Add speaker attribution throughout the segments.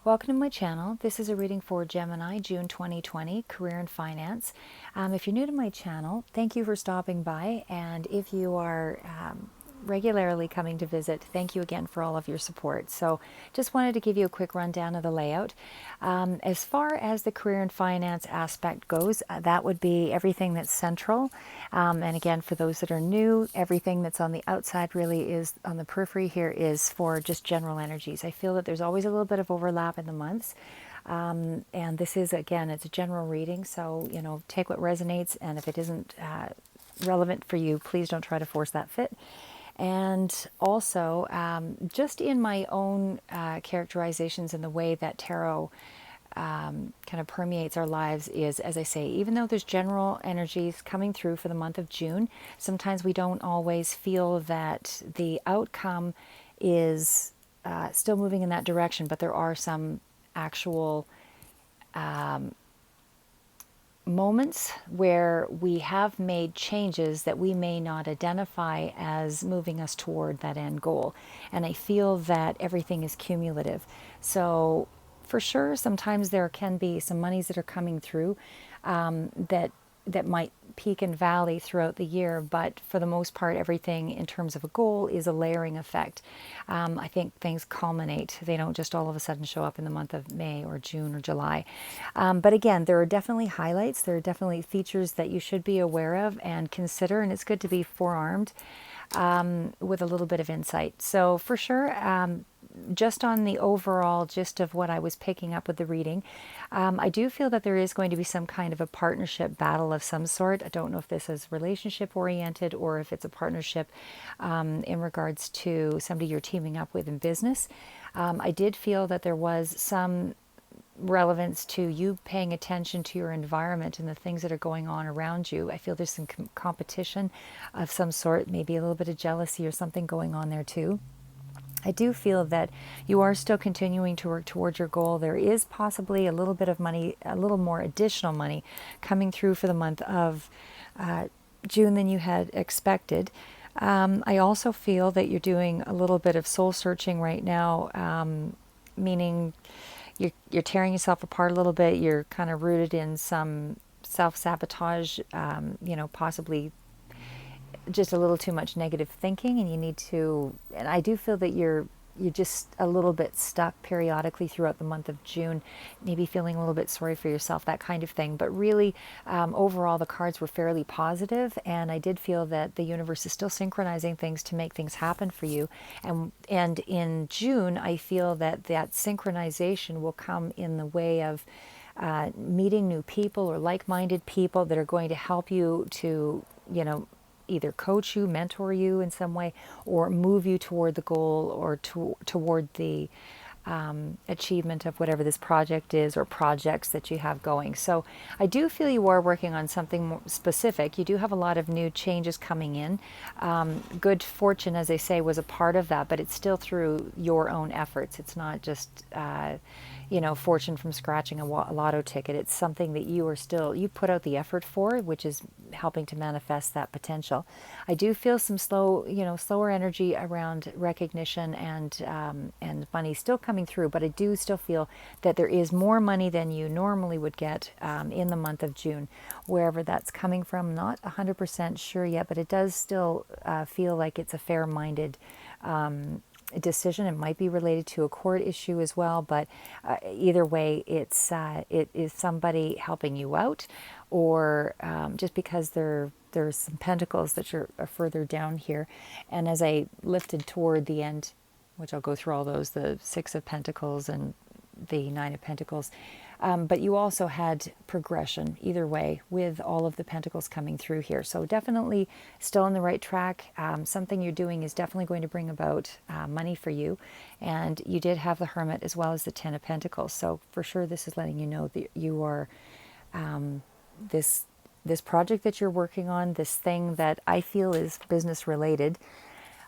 Speaker 1: Welcome to my channel. This is a reading for Gemini, June 2020, Career and Finance. If you're new to my channel, thank you for stopping by. And if you are regularly coming to visit, thank you again for all of your support. So just wanted to give you a quick rundown of the layout. As far as the career and finance aspect goes, that would be everything that's central. And again, for those that are new, everything that's on the outside really is on the periphery here is for just general energies. I feel that there's always a little bit of overlap in the months. And this is, again, it's a general reading. So, take what resonates. And if it isn't relevant for you, please don't try to force that fit. And also, just in my own characterizations in the way that tarot kind of permeates our lives is, as I say, even though there's general energies coming through for the month of June, sometimes we don't always feel that the outcome is still moving in that direction, but there are some actual moments where we have made changes that we may not identify as moving us toward that end goal. And I feel that everything is cumulative. So for sure, sometimes there can be some monies that are coming through that might peak and valley throughout the year, but for the most part, everything in terms of a goal is a layering effect. I think things culminate. They don't just all of a sudden show up in the month of May or June or July. But again, there are definitely highlights. There are definitely features that you should be aware of and consider, and it's good to be forearmed with a little bit of insight. So for sure, just on the overall gist of what I was picking up with the reading, I do feel that there is going to be some kind of a partnership battle of some sort. I don't know if this is relationship oriented or if it's a partnership in regards to somebody you're teaming up with in business. I did feel that there was some relevance to you paying attention to your environment and the things that are going on around you. I feel there's some competition of some sort, maybe a little bit of jealousy or something going on there too. I do feel that you are still continuing to work towards your goal. There is possibly a little bit of money, a little more additional money coming through for the month of June than you had expected. I also feel that you're doing a little bit of soul searching right now, meaning you're tearing yourself apart a little bit. You're kind of rooted in some self-sabotage, possibly just a little too much negative thinking, and you need to, and I do feel that you're just a little bit stuck periodically throughout the month of June, maybe feeling a little bit sorry for yourself, that kind of thing. But really, overall, the cards were fairly positive, and I did feel that the universe is still synchronizing things to make things happen for you. And in June, I feel that that synchronization will come in the way of meeting new people or like-minded people that are going to help you to, either coach you, mentor you in some way, or move you toward the goal or toward the achievement of whatever this project is or projects that you have going. So I do feel you are working on something more specific. You do have a lot of new changes coming in. Good fortune, as they say, was a part of that, but it's still through your own efforts. It's not just fortune from scratching a lotto ticket. It's something that you put out the effort for, which is helping to manifest that potential. I do feel some slower energy around recognition and money still coming through, but I do still feel that there is more money than you normally would get in the month of June, wherever that's coming from. Not 100% sure yet, but it does still feel like it's a fair-minded decision. It might be related to a court issue as well, but either way, it is somebody helping you out, or just because there's some pentacles that are further down here. And as I lifted toward the end, which I'll go through all those, the Six of Pentacles and the Nine of Pentacles, but you also had progression either way with all of the pentacles coming through here. So definitely still on the right track. Something you're doing is definitely going to bring about money for you. And you did have the Hermit as well as the Ten of Pentacles. So for sure this is letting you know that you are this project that you're working on, this thing that I feel is business related.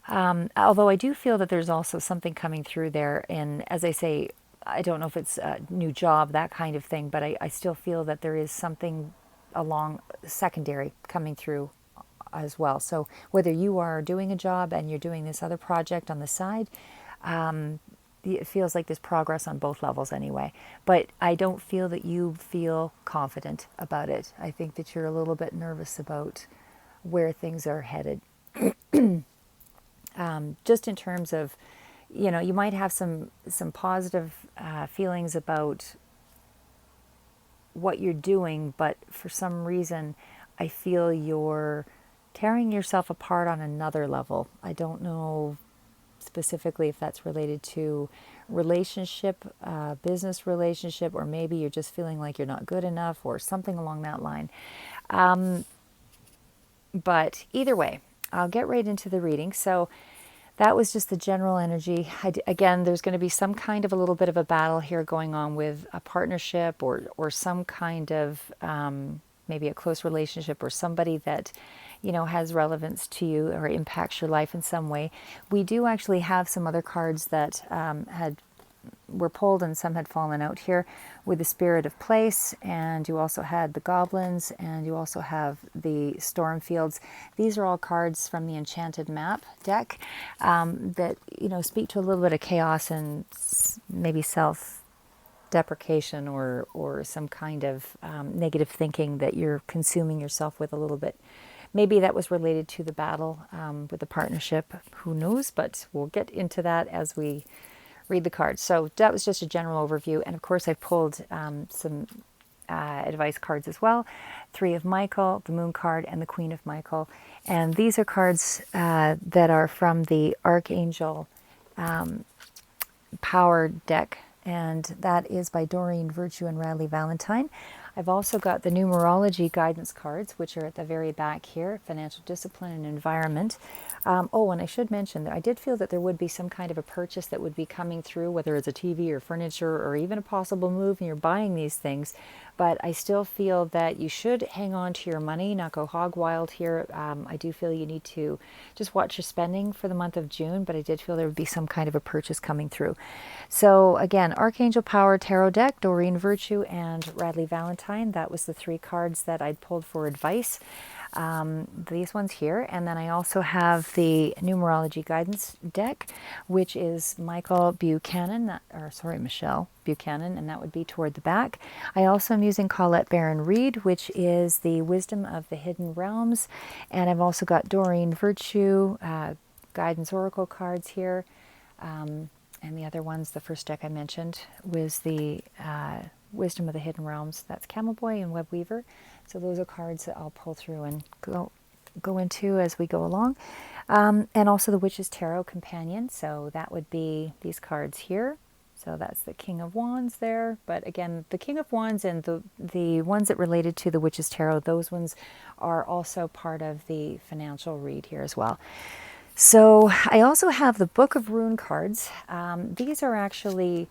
Speaker 1: Although I do feel that there's also something coming through there. And as I say, I don't know if it's a new job, that kind of thing, but I still feel that there is something along secondary coming through as well. So whether you are doing a job and you're doing this other project on the side, it feels like there's progress on both levels anyway. But I don't feel that you feel confident about it. I think that you're a little bit nervous about where things are headed. Just in terms of, you might have some positive feelings about what you're doing, but for some reason, I feel you're tearing yourself apart on another level. I don't know specifically if that's related to relationship, business relationship, or maybe you're just feeling like you're not good enough or something along that line. But either way, I'll get right into the reading. So that was just the general energy. Again, there's going to be some kind of a little bit of a battle here going on with a partnership or some kind of maybe a close relationship or somebody that, has relevance to you or impacts your life in some way. We do actually have some other cards that were pulled and some had fallen out here with the Spirit of Place, and you also had the Goblins, and you also have the Storm Fields. These are all cards from the Enchanted Map deck that speak to a little bit of chaos and maybe self-deprecation or some kind of negative thinking that you're consuming yourself with a little bit. Maybe that was related to the battle with the partnership. Who knows? But we'll get into that as we read the cards. So that was just a general overview. And of course, I pulled some advice cards as well. 3 of Michael, the Moon card, and the Queen of Michael. And these are cards that are from the Archangel Power deck. And that is by Doreen Virtue and Radley Valentine. I've also got the numerology guidance cards, which are at the very back here, financial discipline and environment. And I should mention that I did feel that there would be some kind of a purchase that would be coming through, whether it's a TV or furniture or even a possible move and you're buying these things. But I still feel that you should hang on to your money, not go hog wild here. I do feel you need to just watch your spending for the month of June, but I did feel there would be some kind of a purchase coming through. So again, Archangel Power Tarot deck, Doreen Virtue and Radley Valentine. That was the 3 cards that I'd pulled for advice. These ones here. And then I also have the numerology guidance deck, which is Michelle Buchanan, and that would be toward the back. I also am using Colette Baron Reed, which is the Wisdom of the Hidden Realms. And I've also got Doreen Virtue, guidance oracle cards here. And the other ones, the first deck I mentioned was the Wisdom of the Hidden Realms. That's Camel Boy and Web Weaver. So those are cards that I'll pull through and go into as we go along. And also the Witch's Tarot Companion. So that would be these cards here. So that's the King of Wands there. But again, the King of Wands and the ones that related to the Witch's Tarot, those ones are also part of the financial read here as well. So I also have the Book of Rune cards. These are actually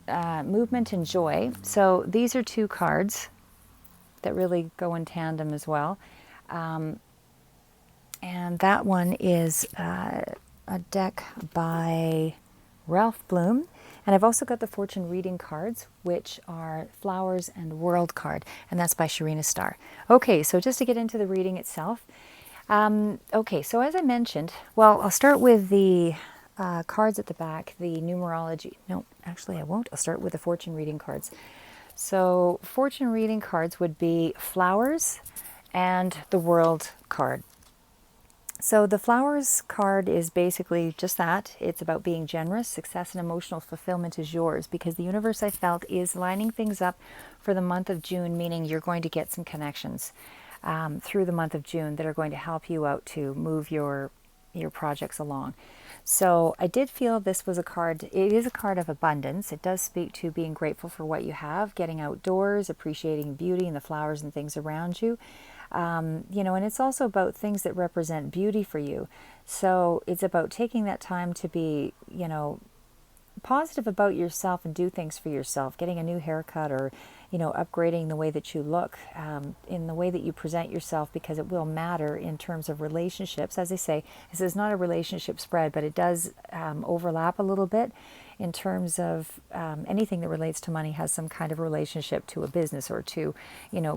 Speaker 1: movement and joy. So these are 2 cards that really go in tandem as well. And that one is a deck by Ralph Bloom. And I've also got the Fortune Reading cards, which are Flowers and World card. And that's by Sharina Starr. Okay, so just to get into the reading itself. Okay, so as I mentioned, well, I'll start with the cards at the back, the numerology. No, actually I won't. I'll start with the Fortune Reading cards. So Fortune Reading cards would be Flowers and the World card. So the Flowers card is basically just that. It's about being generous. Success and emotional fulfillment is yours, because the universe, I felt, is lining things up for the month of June, meaning you're going to get some connections through the month of June that are going to help you out to move your projects along. So I did feel this was a card. It is a card of abundance. It does speak to being grateful for what you have, getting outdoors, appreciating beauty and the flowers and things around you. And it's also about things that represent beauty for you. So it's about taking that time to be, positive about yourself and do things for yourself, getting a new haircut or, upgrading the way that you look, in the way that you present yourself, because it will matter in terms of relationships. As I say, this is not a relationship spread, but it does overlap a little bit in terms of anything that relates to money has some kind of relationship to a business or to,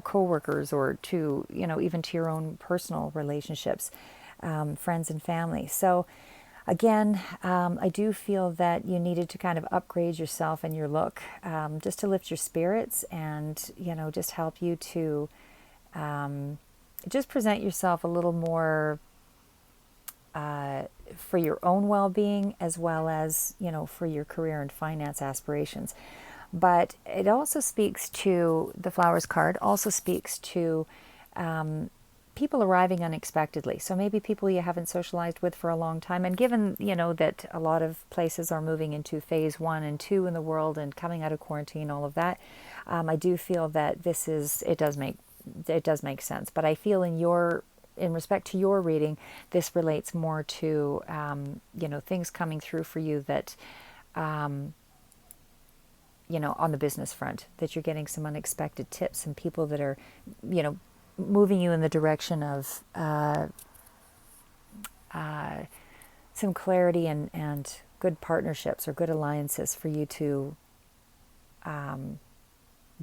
Speaker 1: coworkers or to, even to your own personal relationships, friends and family. So Again, I do feel that you needed to kind of upgrade yourself and your look, just to lift your spirits and, just help you to just present yourself a little more for your own well-being, as well as, for your career and finance aspirations. But it also speaks to, the flowers card also speaks to people arriving unexpectedly. So maybe people you haven't socialized with for a long time. And given, that a lot of places are moving into phase 1 and 2 in the world and coming out of quarantine, all of that, I do feel that it does make sense. But I feel in respect to your reading, this relates more to, things coming through for you that, on the business front, that you're getting some unexpected tips and people that are, moving you in the direction of some clarity and good partnerships or good alliances for you to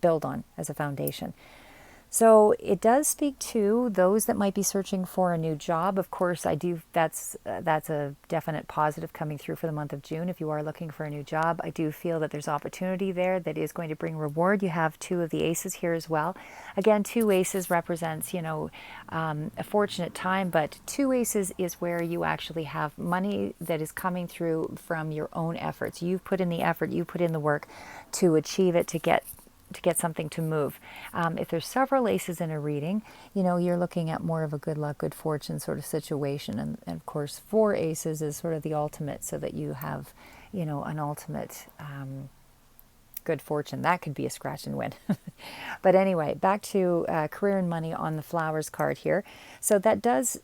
Speaker 1: build on as a foundation. So it does speak to those that might be searching for a new job. Of course, that's a definite positive coming through for the month of June. If you are looking for a new job, I do feel that there's opportunity there that is going to bring reward. You have 2 of the aces here as well. Again, 2 aces represents, a fortunate time, but 2 aces is where you actually have money that is coming through from your own efforts. You've put in the effort, you put in the work to achieve it, to get something to move. If there's several aces in a reading, you're looking at more of a good luck, good fortune sort of situation. And of course, 4 aces is sort of the ultimate, so that you have, an ultimate good fortune. That could be a scratch and win. But anyway, back to career and money on the flowers card here. So that does,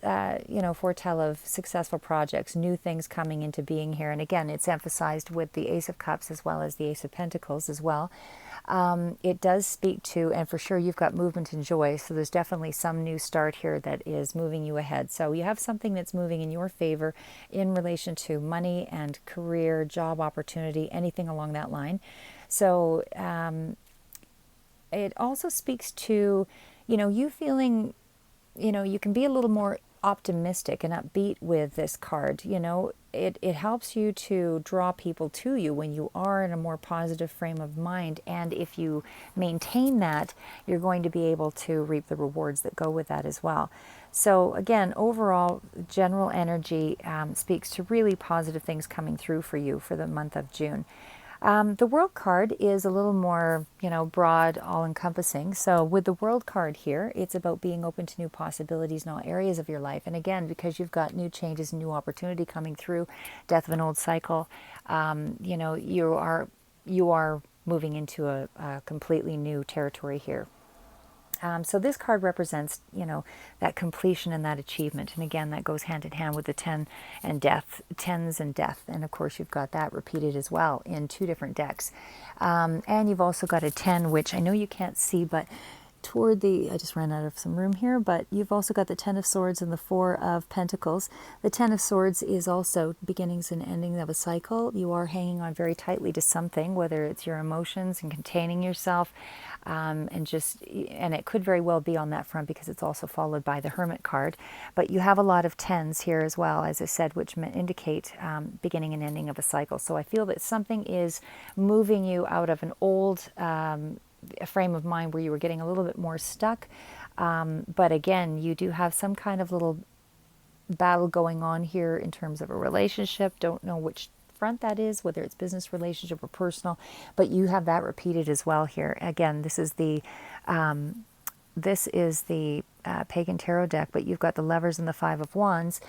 Speaker 1: foretell of successful projects, new things coming into being here. And again, it's emphasized with the Ace of Cups as well as the Ace of Pentacles as well. It does speak to, and for sure you've got movement and joy, so there's definitely some new start here that is moving you ahead. So you have something that's moving in your favor in relation to money and career, job opportunity, anything along that line. So it also speaks to, you feeling, you can be a little more optimistic and upbeat with this card. It helps you to draw people to you when you are in a more positive frame of mind. And if you maintain that, you're going to be able to reap the rewards that go with that as well. So again, overall, general energy speaks to really positive things coming through for you for the month of June. The World card is a little more, broad, all-encompassing. So with the World card here, it's about being open to new possibilities in all areas of your life. And again, because you've got new changes, new opportunity coming through, death of an old cycle, you are moving into a completely new territory here. So this card represents, that completion and that achievement. And again, that goes hand in hand with the 10 and death, 10s and death. And of course, you've got that repeated as well in 2 different decks. And you've also got a 10, which I know you can't see, but I just ran out of some room here, but you've also got the 10 of Swords and the 4 of Pentacles. The 10 of Swords is also beginnings and endings of a cycle. You are hanging on very tightly to something, whether it's your emotions and containing yourself, and it could very well be on that front because it's also followed by the Hermit card. But you have a lot of 10s here as well, as I said, which indicate beginning and ending of a cycle. So I feel that something is moving you out of an old a frame of mind where you were getting a little bit more stuck. But again, you do have some kind of little battle going on here in terms of a relationship. Don't know which front that is, whether it's business relationship or personal, but you have that repeated as well here. Again, this is the Pagan Tarot deck, but you've got the Lovers and the 5 of Wands.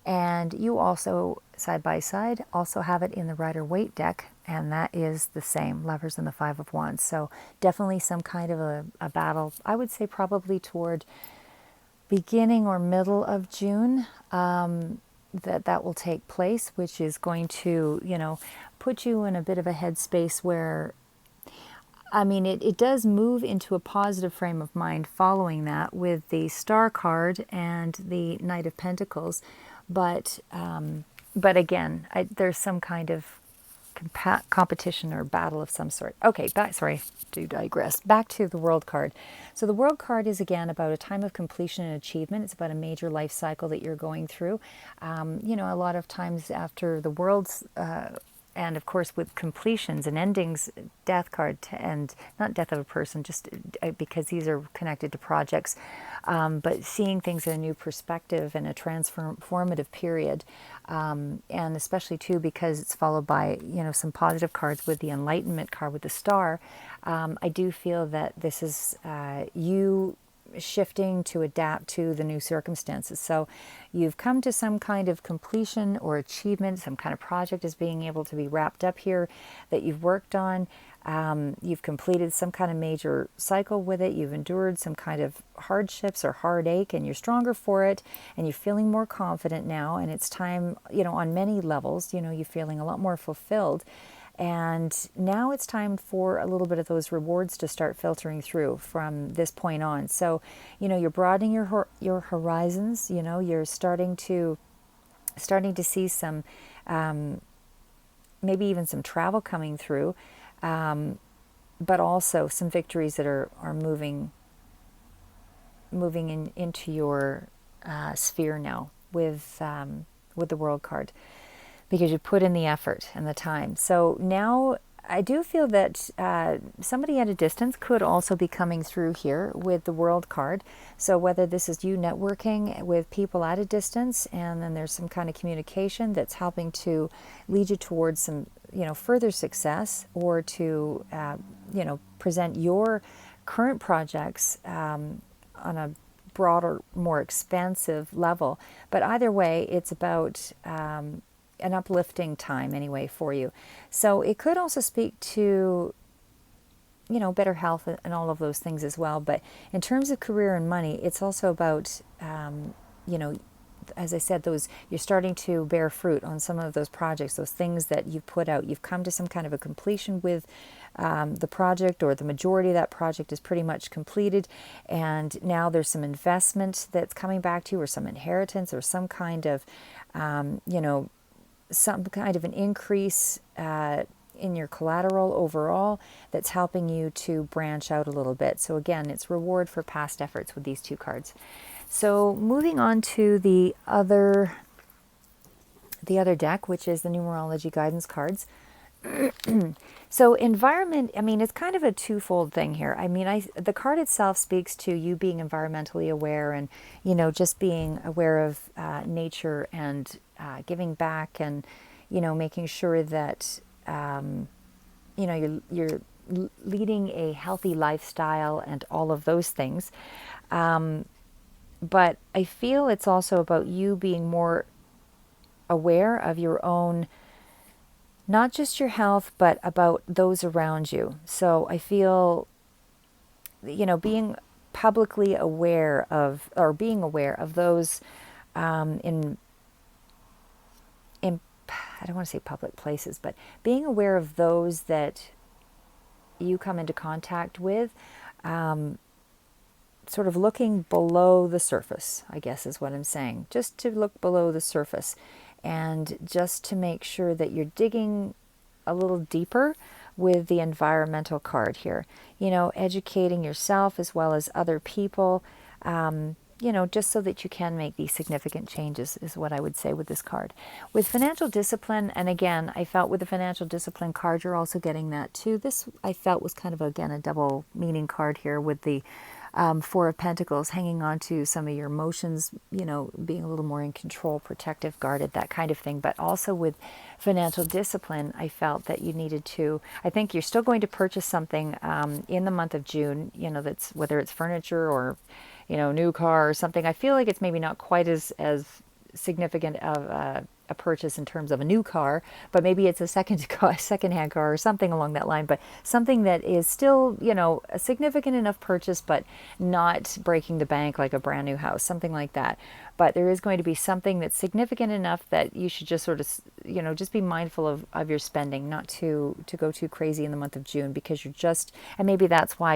Speaker 1: And you also, side by side, also have it in the Rider-Waite deck, and that is the same, Lovers and the 5 of Wands. So definitely some kind of a battle, I would say probably toward beginning or middle of June, that will take place, which is going to, put you in a bit of a headspace where, it does move into a positive frame of mind following that with the Star card and the Knight of Pentacles. But again, there's some kind of competition or battle of some sort. Okay, sorry to digress. Back to the World card. So the World card is again about a time of completion and achievement. It's about a major life cycle that you're going through. A lot of times after the World's and of course with completions and endings, death card, and not death of a person, just because these are connected to projects, but seeing things in a new perspective and a transformative period, and especially too because it's followed by some positive cards with the Enlightenment card with the star. I do feel that this is you shifting to adapt to the new circumstances. So you've come to some kind of completion or achievement, some kind of project is being able to be wrapped up here that you've worked on. You've completed some kind of major cycle with it. You've endured some kind of hardships or heartache, and you're stronger for it, and you're feeling more confident now. And it's time, on many levels, you're feeling a lot more fulfilled. And now it's time for a little bit of those rewards to start filtering through from this point on. So, you're broadening your horizons. You're starting to see some, maybe even some travel coming through, but also some victories that are moving into your sphere now with the World card, because you put in the effort and the time. So now I do feel that somebody at a distance could also be coming through here with the World card. So whether this is you networking with people at a distance, and then there's some kind of communication that's helping to lead you towards some further success, or to present your current projects on a broader, more expansive level. But either way, it's about an uplifting time anyway for you. So it could also speak to better health and all of those things as well. But in terms of career and money, it's also about as I said, you're starting to bear fruit on some of those projects, those things that you've put out. You've come to some kind of a completion with the project, or the majority of that project is pretty much completed, and now there's some investment that's coming back to you, or some inheritance, or some kind of some kind of an increase in your collateral overall that's helping you to branch out a little bit. So again, it's reward for past efforts with these two cards. So moving on to the other deck, which is the numerology guidance cards. So environment, it's kind of a twofold thing here. The card itself speaks to you being environmentally aware, and just being aware of nature, and giving back, and making sure that you're leading a healthy lifestyle and all of those things. But I feel it's also about you being more aware of your own, not just your health, but about those around you. So I feel, being publicly aware of, or being aware of those in I don't want to say public places, but being aware of those that you come into contact with, sort of looking below the surface, I guess is what I'm saying. Just to look below the surface, and just to make sure that you're digging a little deeper with the environmental card here. Educating yourself as well as other people, just so that you can make these significant changes is what I would say with this card. With financial discipline, and again, I felt with the financial discipline card, you're also getting that too. This I felt was kind of, again, a double meaning card here with the Four of Pentacles, hanging on to some of your emotions, being a little more in control, protective, guarded, that kind of thing. But also with financial discipline, I felt that you needed to, I think you're still going to purchase something in the month of June, that's whether it's furniture or, new car or something. I feel like it's maybe not quite as significant of a purchase in terms of a new car, but maybe it's a second-hand car or something along that line, but something that is still, a significant enough purchase, but not breaking the bank like a brand new house, something like that. but there is going to be something that's significant enough that you should just sort of, just be mindful of your spending, not to go too crazy in the month of June, because you're just, and maybe that's why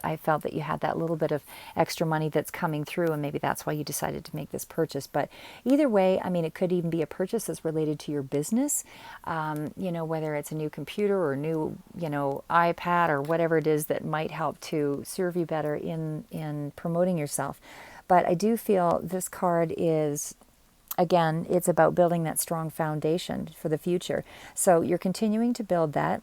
Speaker 1: I felt that you had that little bit of extra money that's coming through, and maybe that's why you decided to make this purchase. But either way, I mean, it could even be a purchase that's related to your business, whether it's a new computer or a new, iPad or whatever it is that might help to serve you better in promoting yourself. But I do feel this card is, again, it's about building that strong foundation for the future. So you're continuing to build that,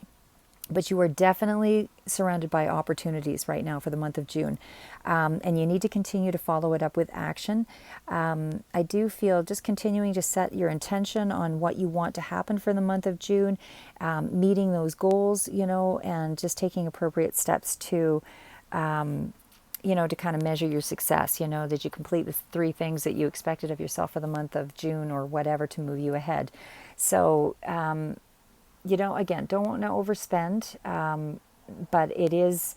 Speaker 1: but you are definitely surrounded by opportunities right now for the month of June. And you need to continue to follow it up with action. I do feel just continuing to set your intention on what you want to happen for the month of June, meeting those goals, and just taking appropriate steps to to kind of measure your success. Did you complete the 3 things that you expected of yourself for the month of June or whatever to move you ahead? So, again, don't want to overspend, but it is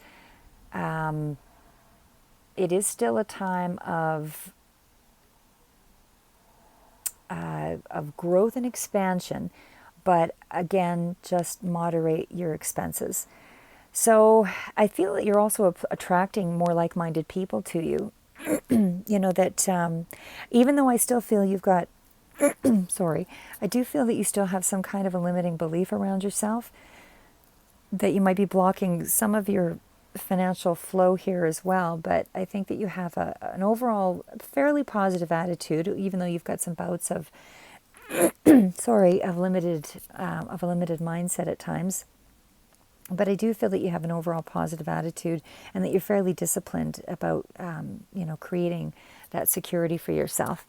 Speaker 1: still a time of growth and expansion, but again, just moderate your expenses. So I feel that you're also attracting more like-minded people to you. That even though I still feel you've got, sorry, I do feel that you still have some kind of a limiting belief around yourself, that you might be blocking some of your financial flow here as well. But I think that you have an overall fairly positive attitude, even though you've got some bouts of, sorry, of a limited mindset at times. But I do feel that you have an overall positive attitude, and that you're fairly disciplined about, creating that security for yourself.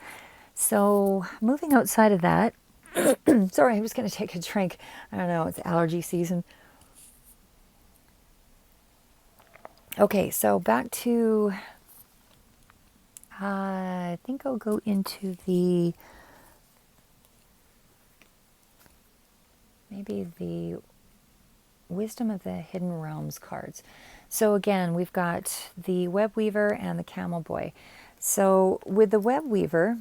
Speaker 1: So moving outside of that, sorry, I'm just going to take a drink. I don't know, it's allergy season. Okay, so back to, I think I'll go into maybe the Wisdom of the Hidden Realms cards. So again, we've got the Web Weaver and the Camel Boy. So with the Web Weaver,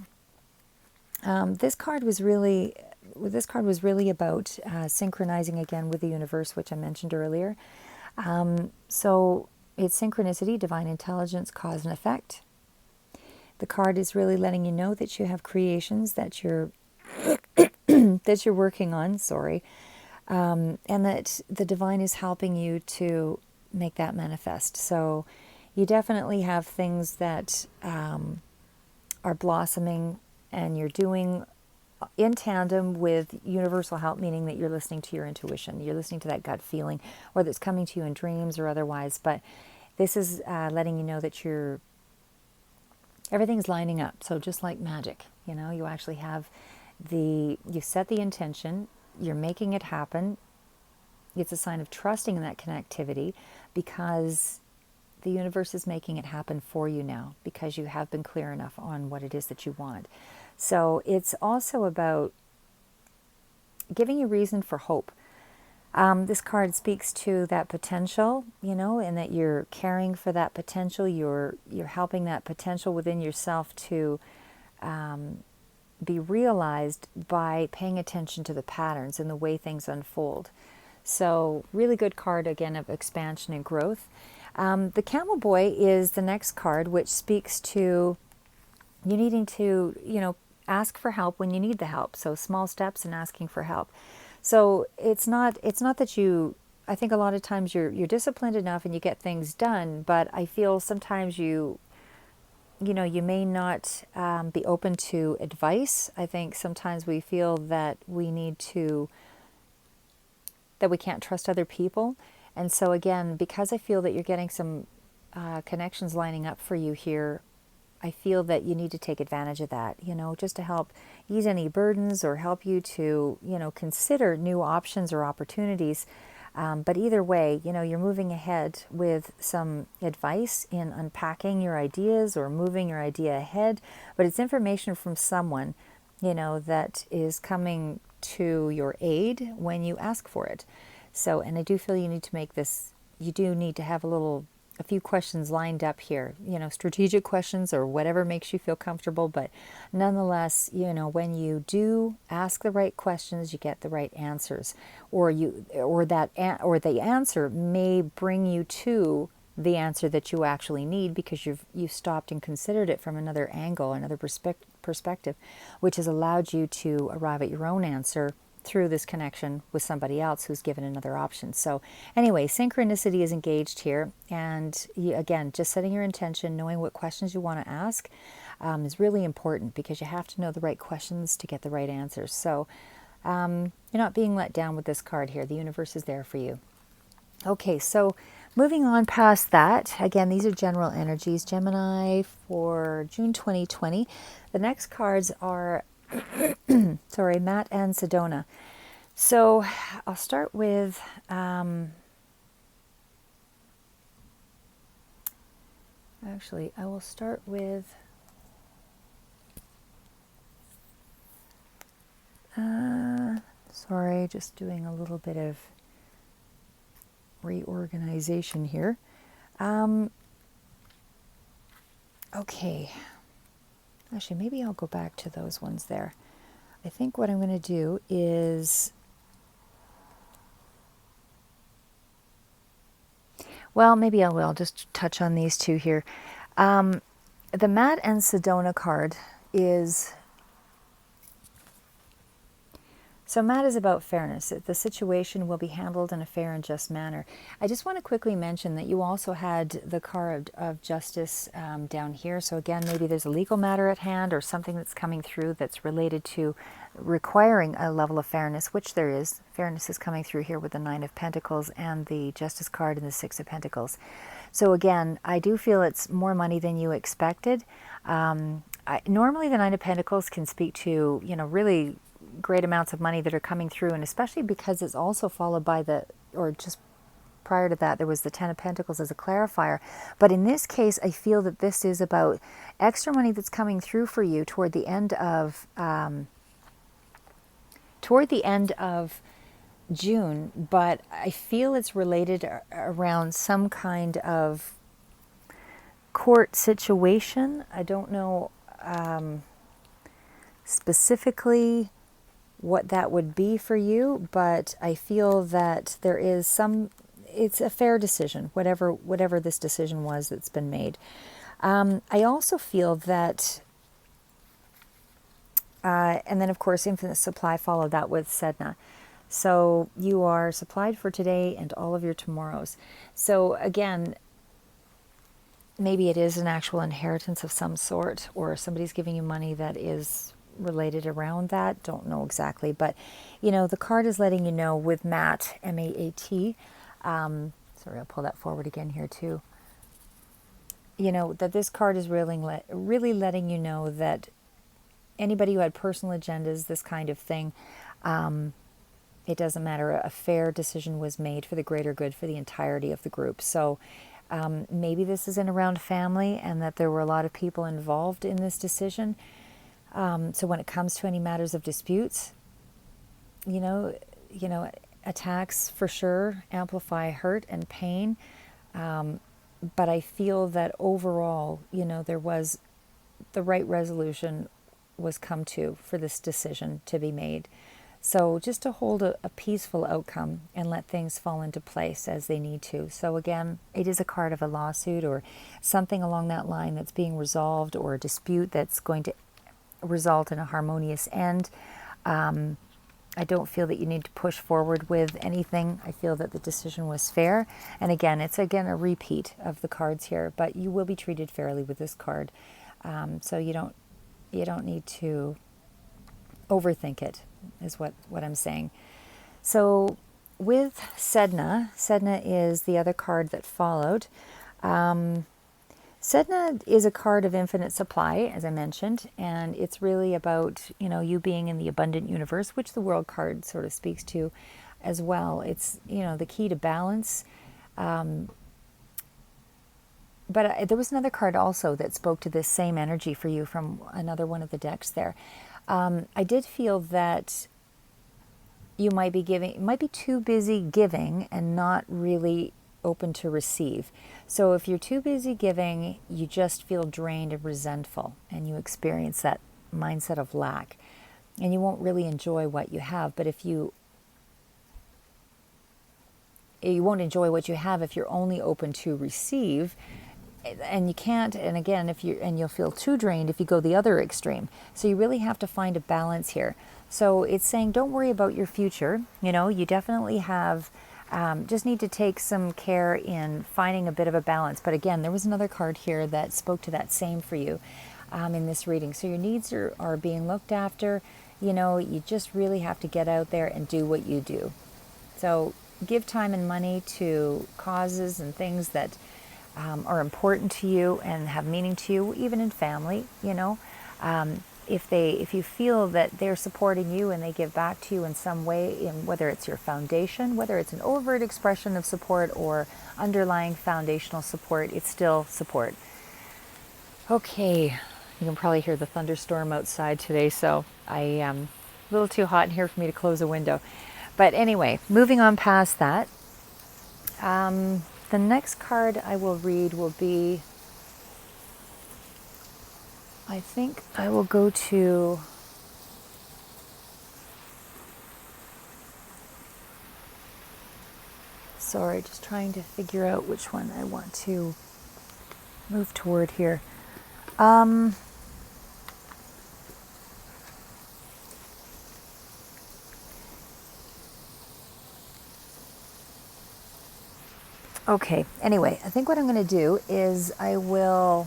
Speaker 1: this card was really about synchronizing again with the universe, which I mentioned earlier. So it's synchronicity, divine intelligence, cause and effect. The card is really letting you know that you have creations that you're that you're working on. Sorry. And that the divine is helping you to make that manifest. So you definitely have things that are blossoming, and you're doing in tandem with universal help, meaning that you're listening to your intuition. You're listening to that gut feeling, or that's coming to you in dreams or otherwise. But this is letting you know that everything's lining up. So just like magic, you actually have you set the intention, you're making it happen. It's a sign of trusting in that connectivity, because the universe is making it happen for you now, because you have been clear enough on what it is that you want. So it's also about giving you reason for hope. This card speaks to that potential, and that you're caring for that potential. You're helping that potential within yourself to be realized by paying attention to the patterns and the way things unfold. So really good card, again, of expansion and growth. The Camel Boy is the next card, which speaks to you needing to, ask for help when you need the help. So small steps and asking for help. So it's not that I think a lot of times you're disciplined enough and you get things done, but I feel sometimes you may not be open to advice. I think sometimes we feel that we can't trust other people. And so again, because I feel that you're getting some connections lining up for you here, I feel that you need to take advantage of that, just to help ease any burdens or help you to, consider new options or opportunities. But either way, you're moving ahead with some advice in unpacking your ideas or moving your idea ahead. But it's information from someone, that is coming to your aid when you ask for it. So, and I do feel you need to have a little a few questions lined up here, strategic questions or whatever makes you feel comfortable. But nonetheless, when you do ask the right questions, you get the right answers, or the answer may bring you to the answer that you actually need because you've stopped and considered it from another angle, another perspective, which has allowed you to arrive at your own answer through this connection with somebody else who's given another option. So anyway, synchronicity is engaged here. And again, just setting your intention, knowing what questions you want to ask is really important, because you have to know the right questions to get the right answers. So you're not being let down with this card here. The universe is there for you. Okay, so moving on past that, again, these are general energies, Gemini, for June 2020. The next cards are sorry, Matt and Sedona. So I'll start with actually, I will start with sorry, just doing a little bit of reorganization here. Okay. Actually, maybe I'll go back to those ones there. I think what I'm going to do is, well, maybe I will just touch on these two here. The Matt and Sedona card is, so Matt is about fairness. The situation will be handled in a fair and just manner. I just want to quickly mention that you also had the card of justice down here. So again, maybe there's a legal matter at hand or something that's coming through that's related to requiring a level of fairness, which there is. Fairness is coming through here with the Nine of Pentacles and the Justice card and the Six of Pentacles. So again, I do feel it's more money than you expected. Normally the Nine of Pentacles can speak to, really great amounts of money that are coming through, and especially because it's also followed by or just prior to that, there was the Ten of Pentacles as a clarifier. But in this case, I feel that this is about extra money that's coming through for you toward the end of June, but I feel it's related around some kind of court situation. I don't know specifically what that would be for you, but I feel that there is it's a fair decision, whatever this decision was that's been made. I also feel that, and then of course infinite supply followed that with SEDNA. So you are supplied for today and all of your tomorrows. So again, maybe it is an actual inheritance of some sort, or somebody's giving you money that is related around that. Don't know exactly, but the card is letting you know with Matt, M-A-A-T, sorry, I'll pull that forward again here too, that this card is really letting you know that anybody who had personal agendas, this kind of thing, it doesn't matter, a fair decision was made for the greater good for the entirety of the group. So maybe this is in around family, and that there were a lot of people involved in this decision. So when it comes to any matters of disputes, attacks for sure amplify hurt and pain. But I feel that overall, there was the right resolution was come to for this decision to be made. So just to hold a peaceful outcome and let things fall into place as they need to. So again, it is a card of a lawsuit or something along that line that's being resolved, or a dispute that's going to result in a harmonious end. I don't feel that you need to push forward with anything. I feel that the decision was fair. And again, it's a repeat of the cards here, but you will be treated fairly with this card. So you don't need to overthink it, is what I'm saying. So with SEDNA is the other card that followed. SEDNA is a card of infinite supply, as I mentioned, and it's really about, you being in the abundant universe, which the World card sort of speaks to as well. It's, the key to balance. But there was another card also that spoke to this same energy for you from another one of the decks there. I did feel that you might be too busy giving and not really open to receive. So if you're too busy giving, you just feel drained and resentful, and you experience that mindset of lack, and you won't really enjoy what you have. But if you won't enjoy what you have if you're only open to receive, and you can't, and again, you'll feel too drained if you go the other extreme. So you really have to find a balance here. So it's saying, don't worry about your future. You definitely have, just need to take some care in finding a bit of a balance. But again, there was another card here that spoke to that same for you in this reading. So your needs are being looked after. You just really have to get out there and do what you do. So give time and money to causes and things that are important to you and have meaning to you, even in family. If you feel that they're supporting you and they give back to you in some way, in whether it's your foundation, whether it's an overt expression of support or underlying foundational support, it's still support. Okay, you can probably hear the thunderstorm outside today, so a little too hot in here for me to close a window. But anyway, moving on past that, the next card I will read will be, I think I will go to, sorry, just trying to figure out which one I want to move toward here. Okay, anyway, I think what I'm going to do is I will,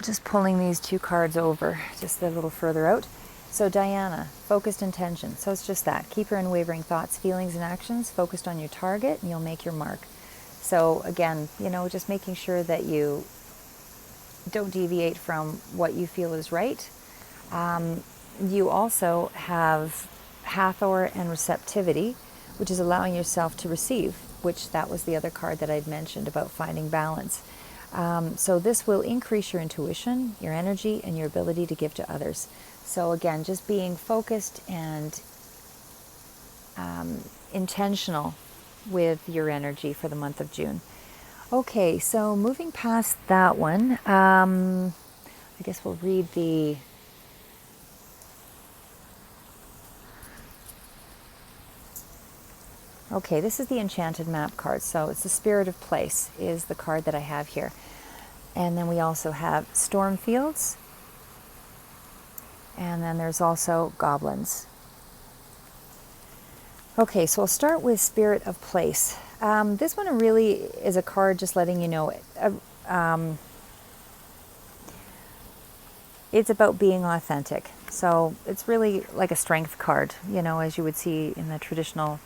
Speaker 1: just pulling these two cards over, just a little further out. So Diana, focused intention. So it's just that. Keep your unwavering thoughts, feelings, and actions focused on your target, and you'll make your mark. So again, just making sure that you don't deviate from what you feel is right. You also have Hathor and receptivity, which is allowing yourself to receive, which that was the other card that I'd mentioned about finding balance. So this will increase your intuition, your energy, and your ability to give to others. So again, just being focused and intentional with your energy for the month of June. Okay, so moving past that one, I guess we'll read the... Okay, this is the Enchanted Map card. So it's the Spirit of Place is the card that I have here. And then we also have Storm Fields. And then there's also Goblins. Okay, so I'll start with Spirit of Place. This one really is a card just letting you know it's about being authentic. So it's really like a strength card, as you would see in the traditional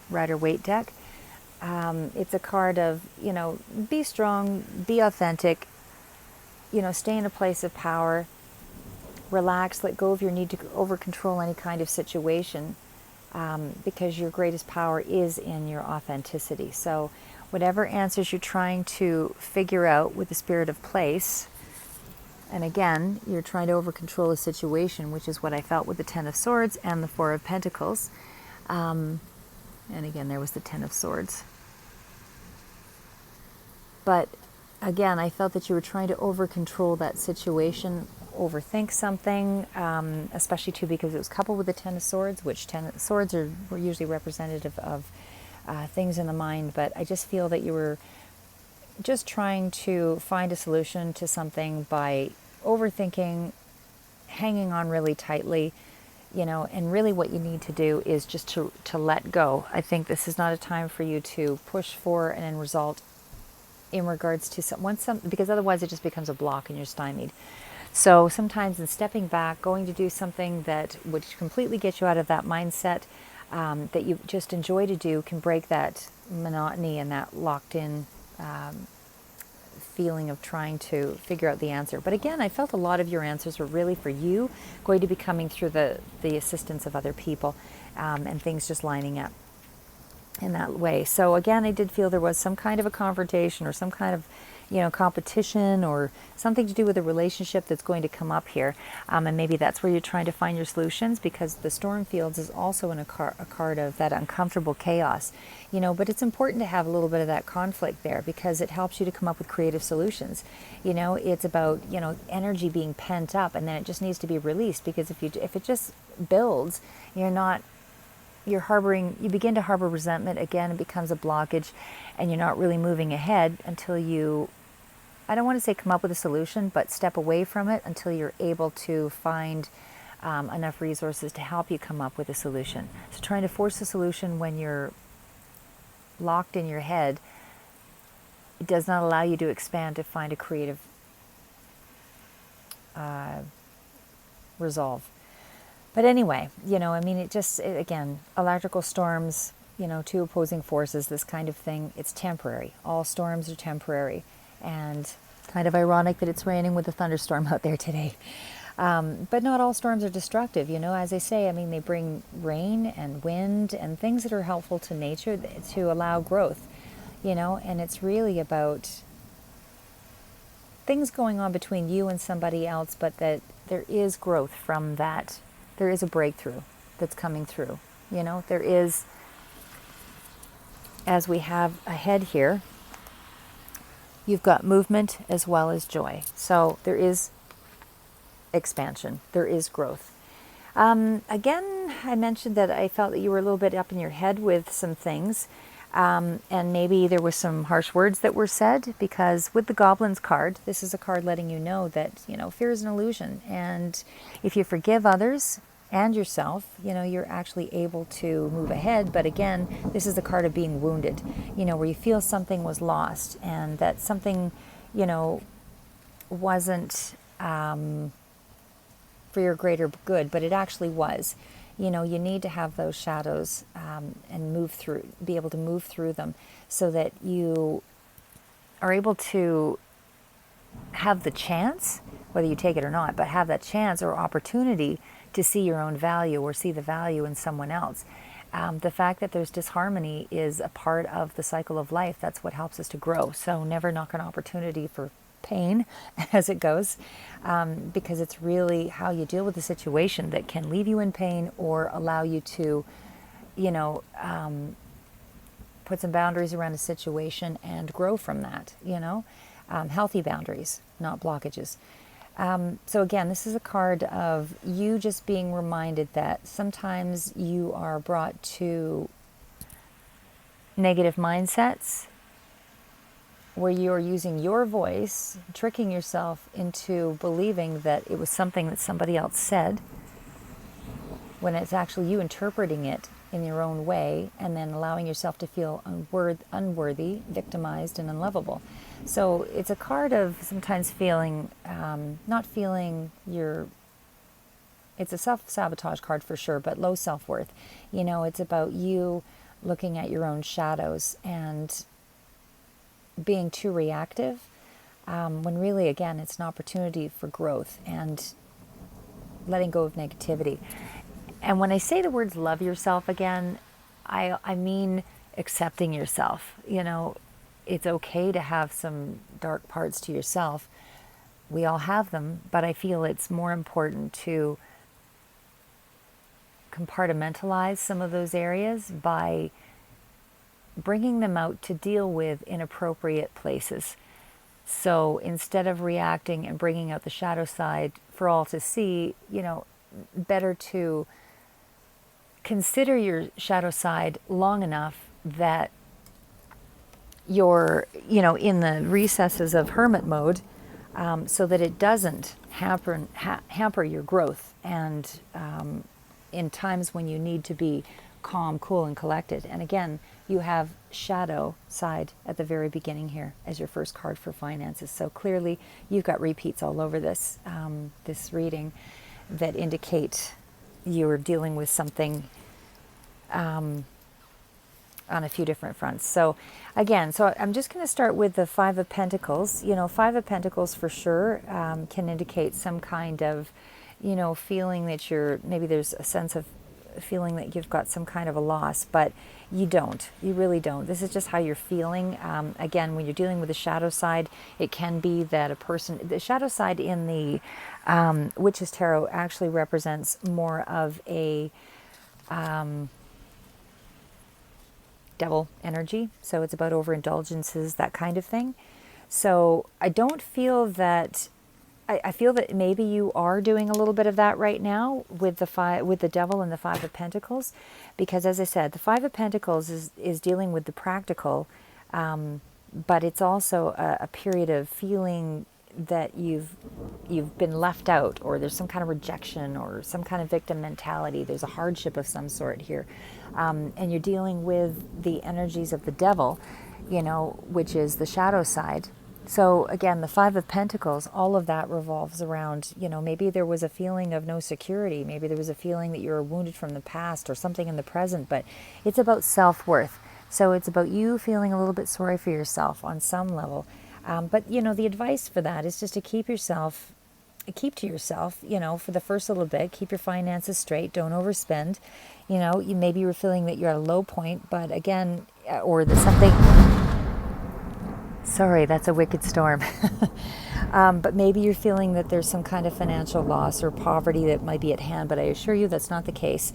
Speaker 1: Rider-Waite deck. It's a card of, be strong, be authentic, stay in a place of power, relax, let go of your need to over-control any kind of situation, because your greatest power is in your authenticity. So whatever answers you're trying to figure out with the Spirit of Place, and again, you're trying to over-control a situation, which is what I felt with the Ten of Swords and the Four of Pentacles. And again, there was the Ten of Swords. But again, I felt that you were trying to over-control that situation, overthink something, especially too because it was coupled with the Ten of Swords, which Ten of Swords were usually representative of things in the mind. But I just feel that you were just trying to find a solution to something by overthinking, hanging on really tightly, and really what you need to do is just to let go. I think this is not a time for you to push for an end result in regards to because otherwise it just becomes a block and you're stymied. So sometimes in stepping back, going to do something that would completely get you out of that mindset that you just enjoy to do can break that monotony and that locked in feeling of trying to figure out the answer. But again, I felt a lot of your answers were really for you, going to be coming through the assistance of other people, and things just lining up in that way. So again, I did feel there was some kind of a confrontation or some kind of, competition or something to do with a relationship that's going to come up here. And maybe that's where you're trying to find your solutions, because the storm fields is also a card of that uncomfortable chaos. But it's important to have a little bit of that conflict there, because it helps you to come up with creative solutions. It's about, energy being pent up, and then it just needs to be released, because if it just builds, you begin to harbor resentment again. It becomes a blockage, and you're not really moving ahead until you, I don't want to say come up with a solution, but step away from it until you're able to find enough resources to help you come up with a solution. So trying to force a solution when you're locked in your head, it does not allow you to expand to find a creative resolve. But anyway, again, electrical storms, two opposing forces, this kind of thing, it's temporary. All storms are temporary. And kind of ironic that it's raining with a thunderstorm out there today. But not all storms are destructive, as I say. They bring rain and wind and things that are helpful to nature to allow growth, and it's really about things going on between you and somebody else, but that there is growth from that. There is a breakthrough that's coming through. There is, as we have ahead here, you've got movement as well as joy. So there is expansion. There is growth. Again, I mentioned that I felt that you were a little bit up in your head with some things. And maybe there were some harsh words that were said, because with the Goblins card, this is a card letting you know that, fear is an illusion. And if you forgive others and yourself, you're actually able to move ahead. But again, this is the card of being wounded, where you feel something was lost and that something, wasn't for your greater good, but it actually was. You need to have those shadows and be able to move through them, so that you are able to have the chance, whether you take it or not, but have that chance or opportunity to see your own value or see the value in someone else. The fact that there's disharmony is a part of the cycle of life. That's what helps us to grow. So never knock an opportunity for pain as it goes, because it's really how you deal with the situation that can leave you in pain or allow you to, put some boundaries around a situation and grow from that, healthy boundaries, not blockages. So again, this is a card of you just being reminded that sometimes you are brought to negative mindsets where you're using your voice, tricking yourself into believing that it was something that somebody else said, when it's actually you interpreting it in your own way, and then allowing yourself to feel unworthy, victimized, and unlovable. So it's a card of sometimes feeling, not feeling it's a self-sabotage card for sure, but low self-worth. It's about you looking at your own shadows and being too reactive, when really, again, it's an opportunity for growth and letting go of negativity. And when I say the words love yourself again, I mean accepting yourself. It's okay to have some dark parts to yourself. We all have them, but I feel it's more important to compartmentalize some of those areas by bringing them out to deal with in appropriate places. So instead of reacting and bringing out the shadow side for all to see, better to consider your shadow side long enough that you're, in the recesses of hermit mode, so that it doesn't hamper your growth, and in times when you need to be calm, cool, and collected. And again, you have shadow side at the very beginning here as your first card for finances. So clearly you've got repeats all over this reading that indicate you're dealing with something on a few different fronts. So again, I'm just going to start with the Five of Pentacles. Five of Pentacles for sure can indicate some kind of, feeling that maybe there's a sense of feeling that you've got some kind of a loss, but you don't. You really don't. This is just how you're feeling. Again, when you're dealing with the shadow side, it can be that a person, the shadow side in the Witch's Tarot actually represents more of a devil energy. So it's about overindulgences, that kind of thing. So I don't feel that, I feel that maybe you are doing a little bit of that right now with the devil and the Five of Pentacles, because as I said, the Five of Pentacles is dealing with the practical, but it's also a period of feeling that you've been left out, or there's some kind of rejection or some kind of victim mentality. There's a hardship of some sort here, and you're dealing with the energies of the devil, which is the shadow side. So again, the Five of Pentacles, all of that revolves around, maybe there was a feeling of no security. Maybe there was a feeling that you were wounded from the past or something in the present, but it's about self-worth. So it's about you feeling a little bit sorry for yourself on some level. But, the advice for that is just to keep to yourself, for the first little bit. Keep your finances straight. Don't overspend. Maybe you were feeling that you're at a low point, but again, or there's something... Sorry, that's a wicked storm. But maybe you're feeling that there's some kind of financial loss or poverty that might be at hand, but I assure you that's not the case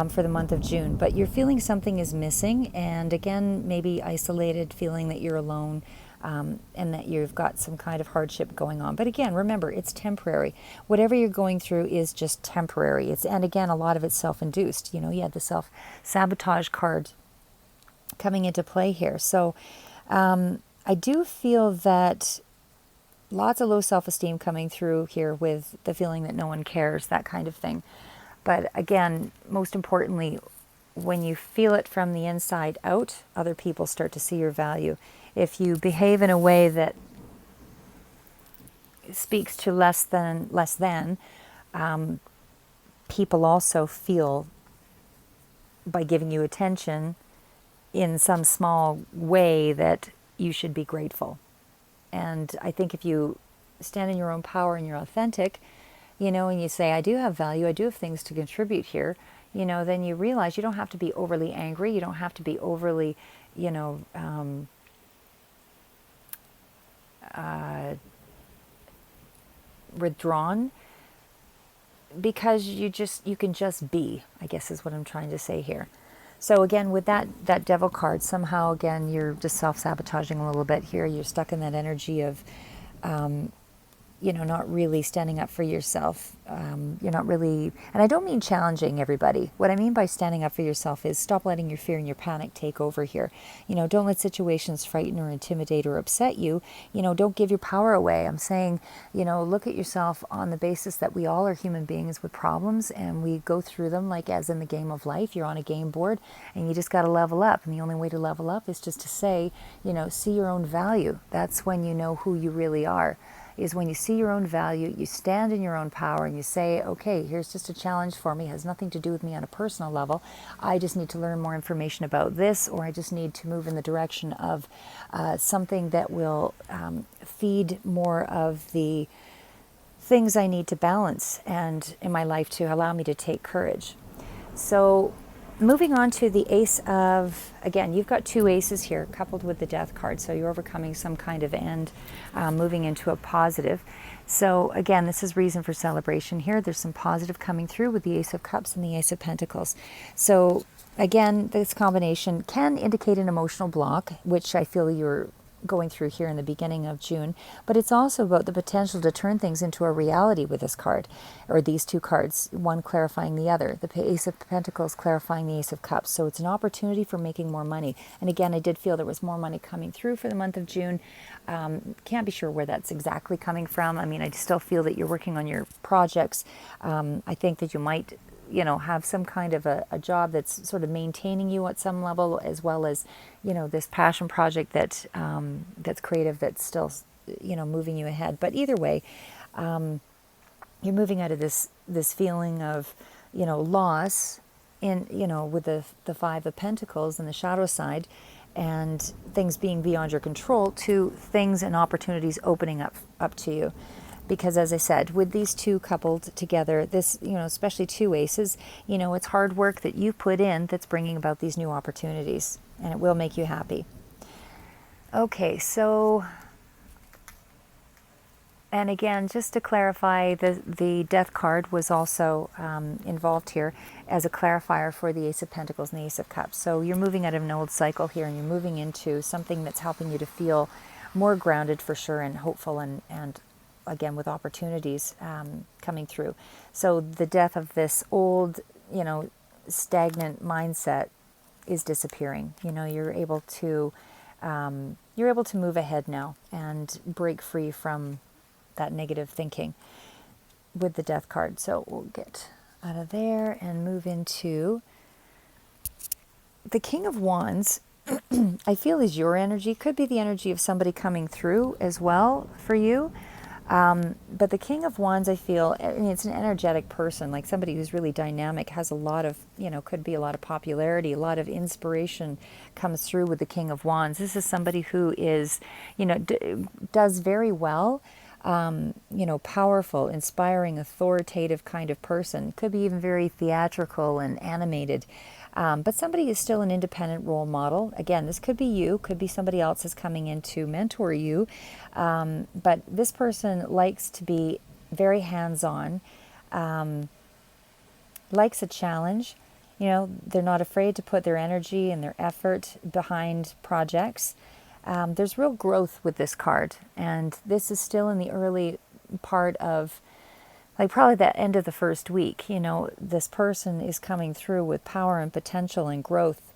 Speaker 1: for the month of June. But you're feeling something is missing, and again, maybe isolated, feeling that you're alone, and that you've got some kind of hardship going on. But again, remember, it's temporary. Whatever you're going through is just temporary. And again, a lot of it's self-induced. You had the self-sabotage card coming into play here. So I do feel that lots of low self-esteem coming through here with the feeling that no one cares, that kind of thing. But again, most importantly, when you feel it from the inside out, other people start to see your value. If you behave in a way that speaks to less than, people also feel, by giving you attention in some small way, that you should be grateful. And I think if you stand in your own power and you're authentic, and you say, I do have value, I do have things to contribute here, then you realize you don't have to be overly angry, you don't have to be overly, withdrawn, because you can just be, I guess is what I'm trying to say here. So again, with that devil card, somehow again you're just self-sabotaging a little bit here. You're stuck in that energy of not really standing up for yourself. You're not really, and I don't mean challenging everybody. What I mean by standing up for yourself is stop letting your fear and your panic take over here. Don't let situations frighten or intimidate or upset you. Don't give your power away. I'm saying, look at yourself on the basis that we all are human beings with problems, and we go through them like as in the game of life. You're on a game board and you just got to level up. And the only way to level up is just to say, see your own value. That's when you know who you really are. Is when you see your own value, you stand in your own power, and you say, okay, here's just a challenge for me. It has nothing to do with me on a personal level. I just need to learn more information about this, or I just need to move in the direction of something that will feed more of the things I need to balance and in my life to allow me to take courage. So moving on to the Ace of, again, you've got two aces here coupled with the Death card. So you're overcoming some kind of end, moving into a positive. So again, this is reason for celebration here. There's some positive coming through with the Ace of Cups and the Ace of Pentacles. So again, this combination can indicate an emotional block, which I feel you're going through here in the beginning of June, but it's also about the potential to turn things into a reality with this card, or these two cards, one clarifying the other, the Ace of Pentacles clarifying the Ace of Cups. So it's an opportunity for making more money. And again, I did feel there was more money coming through for the month of June. Can't be sure where that's exactly coming from. I mean, I still feel that you're working on your projects. I think that you might have some kind of a job that's sort of maintaining you at some level, as well as, this passion project that that's creative, that's still, moving you ahead. But either way, you're moving out of this feeling of, loss in, with the Five of Pentacles and the shadow side, and things being beyond your control, to things and opportunities opening up to you. Because as I said, with these two coupled together, this, especially two aces, it's hard work that you put in that's bringing about these new opportunities, and it will make you happy. Okay, so, and again, just to clarify, the Death card was also involved here as a clarifier for the Ace of Pentacles and the Ace of Cups. So you're moving out of an old cycle here, and you're moving into something that's helping you to feel more grounded for sure, and hopeful, and again with opportunities coming through. So the death of this old, stagnant mindset is disappearing. You're able to move ahead now and break free from that negative thinking with the Death card. So we'll get out of there and move into the King of Wands. I feel is your energy. Could be the energy of somebody coming through as well for you. But the King of Wands, I feel, it's an energetic person, like somebody who's really dynamic, has a lot of, could be a lot of popularity, a lot of inspiration comes through with the King of Wands. This is somebody who is, does very well, powerful, inspiring, authoritative kind of person. Could be even very theatrical and animated. But somebody is still an independent role model. Again, this could be you, could be somebody else is coming in to mentor you. But this person likes to be very hands-on, likes a challenge. They're not afraid to put their energy and their effort behind projects. There's real growth with this card. And this is still in the early part of, like probably the end of the first week, this person is coming through with power and potential and growth,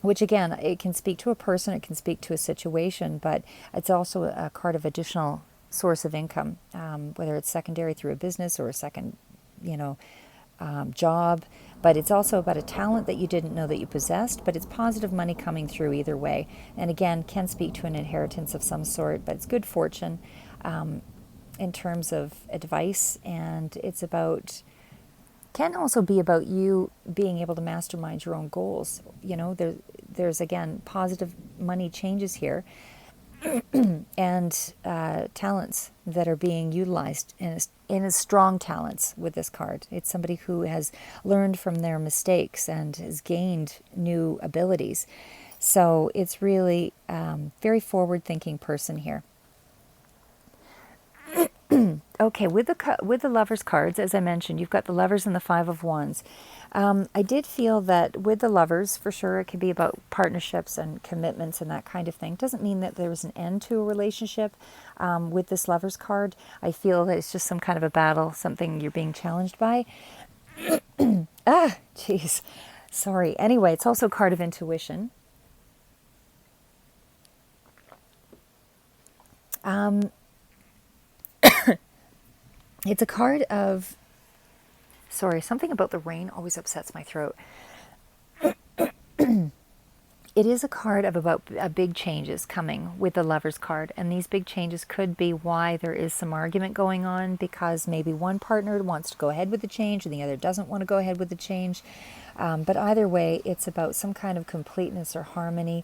Speaker 1: which again, it can speak to a person, it can speak to a situation, but it's also a card of additional source of income, whether it's secondary through a business or a second, job. But it's also about a talent that you didn't know that you possessed, but it's positive money coming through either way. And again, can speak to an inheritance of some sort, but it's good fortune. In terms of advice, and it's about, can also be about you being able to mastermind your own goals. There's again positive money changes here, and talents that are being utilized in a strong talents with this card. It's somebody who has learned from their mistakes and has gained new abilities. So it's really very forward-thinking person here. Okay, with the Lovers cards, as I mentioned, you've got the Lovers and the Five of Wands. I did feel that with the Lovers, for sure, it could be about partnerships and commitments and that kind of thing. Doesn't mean that there's an end to a relationship with this Lovers card. I feel that it's just some kind of a battle, something you're being challenged by. Jeez. Sorry. Anyway, it's also a card of intuition. It's a card of, sorry, something about the rain always upsets my throat. It is a card of about big changes coming with the Lovers card, and these big changes could be why there is some argument going on, because maybe one partner wants to go ahead with the change and the other doesn't want to go ahead with the change. But either way, it's about some kind of completeness or harmony.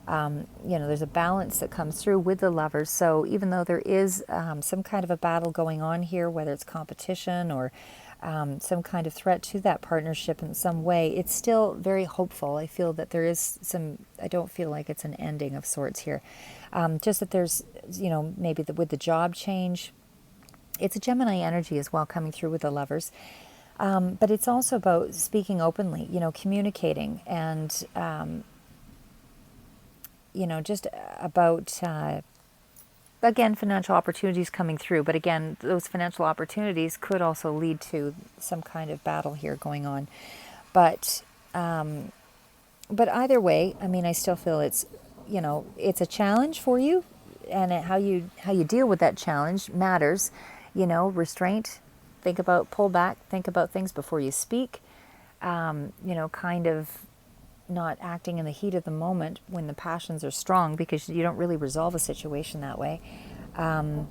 Speaker 1: There's a balance that comes through with the Lovers. So even though there is some kind of a battle going on here, whether it's competition or some kind of threat to that partnership in some way, it's still very hopeful. I feel that there is I don't feel like it's an ending of sorts here. Just that there's, maybe with the job change, it's a Gemini energy as well coming through with the Lovers. But it's also about speaking openly, communicating, and just about, again, financial opportunities coming through. But again, those financial opportunities could also lead to some kind of battle here going on. But either way, I still feel it's, it's a challenge for you, and how you deal with that challenge matters. Restraint, pull back, think about things before you speak, kind of not acting in the heat of the moment when the passions are strong, because you don't really resolve a situation that way. But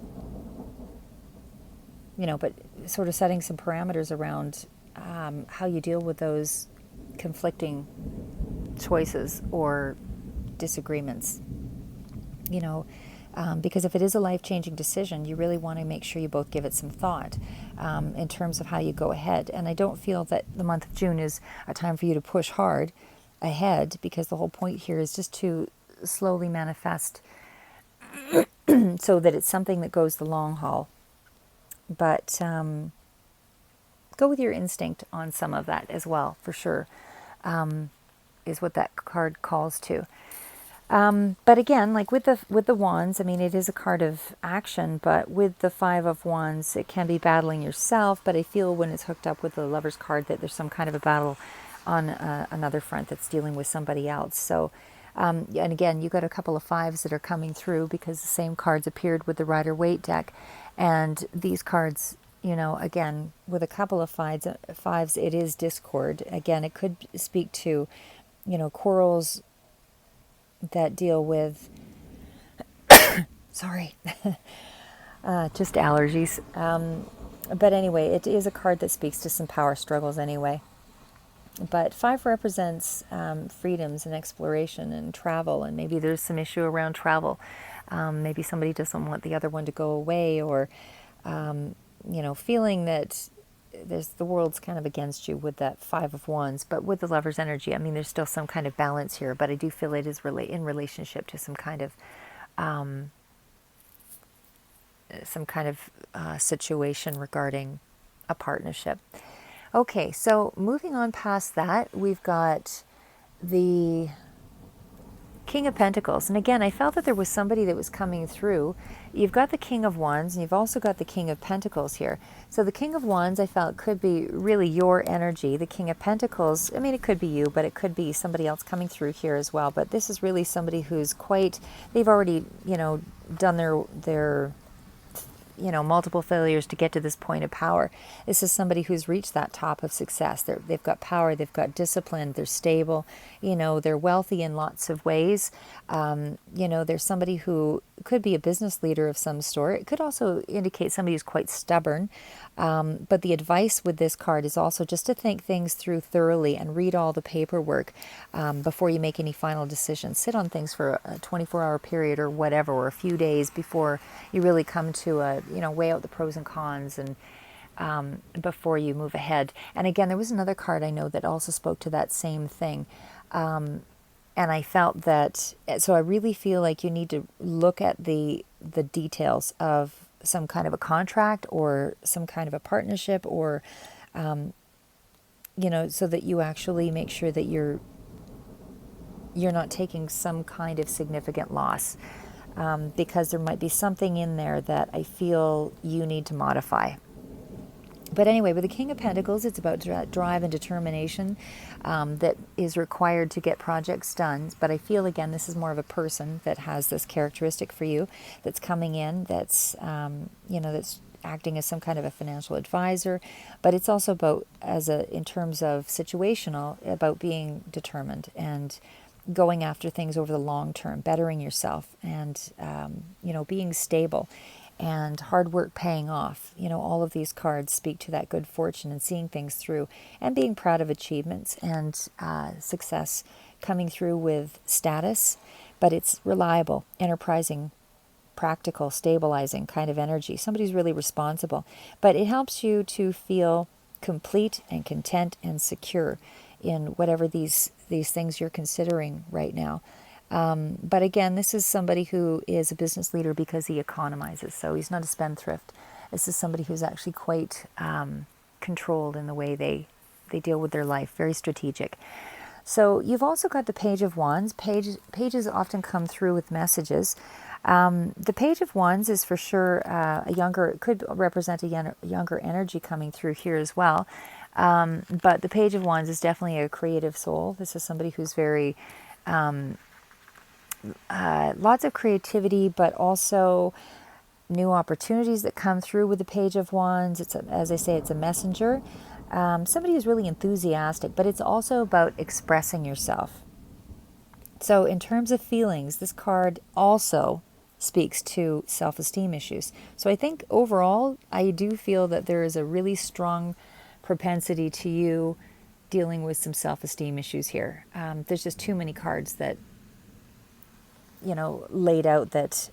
Speaker 1: sort of setting some parameters around how you deal with those conflicting choices or disagreements. Because if it is a life-changing decision, you really want to make sure you both give it some thought in terms of how you go ahead. And I don't feel that the month of June is a time for you to push hard ahead, because the whole point here is just to slowly manifest so that it's something that goes the long haul. But go with your instinct on some of that as well, for sure, is what that card calls to. But again, like with the wands, I mean, it is a card of action, but with the Five of Wands, it can be battling yourself. But I feel when it's hooked up with the Lover's card that there's some kind of a battle on another front that's dealing with somebody else. So, and again, you got a couple of fives that are coming through because the same cards appeared with the Rider-Waite deck. And these cards, you know, again, with a couple of fives, it is discord. Again, it could speak to, you know, quarrels that deal with, sorry, just allergies. But anyway, it is a card that speaks to some power struggles anyway. But five represents freedoms and exploration and travel, and maybe there's some issue around travel. Maybe somebody doesn't want the other one to go away, or, you know, feeling that the world's kind of against you with that Five of Wands. But with the Lover's energy, I mean, there's still some kind of balance here, but I do feel it is in relationship to some kind of situation regarding a partnership. Okay, so moving on past that, we've got the King of Pentacles. And again, I felt that there was somebody that was coming through. You've got the King of Wands, and you've also got the King of Pentacles here. So the King of Wands, I felt, could be really your energy. The King of Pentacles, I mean, it could be you, but it could be somebody else coming through here as well. But this is really somebody who's they've already, you know, done their you know, multiple failures to get to this point of power. This is somebody who's reached that top of success. They've got power, they've got discipline, they're stable, you know, they're wealthy in lots of ways. You know, there's somebody who could be a business leader of some sort. It could also indicate somebody who's quite stubborn. But the advice with this card is also just to think things through thoroughly and read all the paperwork before you make any final decisions. Sit on things for a 24-hour period or whatever, or a few days before you really come to weigh out the pros and cons, and before you move ahead. And again, there was another card I know that also spoke to that same thing. And I felt that, so I really feel like you need to look at the details of some kind of a contract or some kind of a partnership, or, you know, so that you actually make sure that you're not taking some kind of significant loss, because there might be something in there that I feel you need to modify. But anyway, with the King of Pentacles, it's about drive and determination that is required to get projects done. But I feel, again, this is more of a person that has this characteristic for you, that's coming in, that's, that's acting as some kind of a financial advisor. But it's also about, in terms of situational, about being determined and going after things over the long term, bettering yourself, and, being stable. And hard work paying off. You know, all of these cards speak to that good fortune and seeing things through, and being proud of achievements and success coming through with status. But it's reliable, enterprising, practical, stabilizing kind of energy. Somebody's really responsible. But it helps you to feel complete and content and secure in whatever these things you're considering right now. But again, this is somebody who is a business leader because he economizes. So he's not a spendthrift. This is somebody who's actually quite controlled in the way they deal with their life, very strategic. So you've also got the Page of Wands. Pages often come through with messages. The Page of Wands is for sure it could represent a younger energy coming through here as well. But the Page of Wands is definitely a creative soul. This is somebody who's very... lots of creativity, but also new opportunities that come through with the Page of Wands. As I say, it's a messenger. Somebody who's really enthusiastic, but it's also about expressing yourself. So in terms of feelings, this card also speaks to self-esteem issues. So I think overall, I do feel that there is a really strong propensity to you dealing with some self-esteem issues here. There's just too many cards that laid out that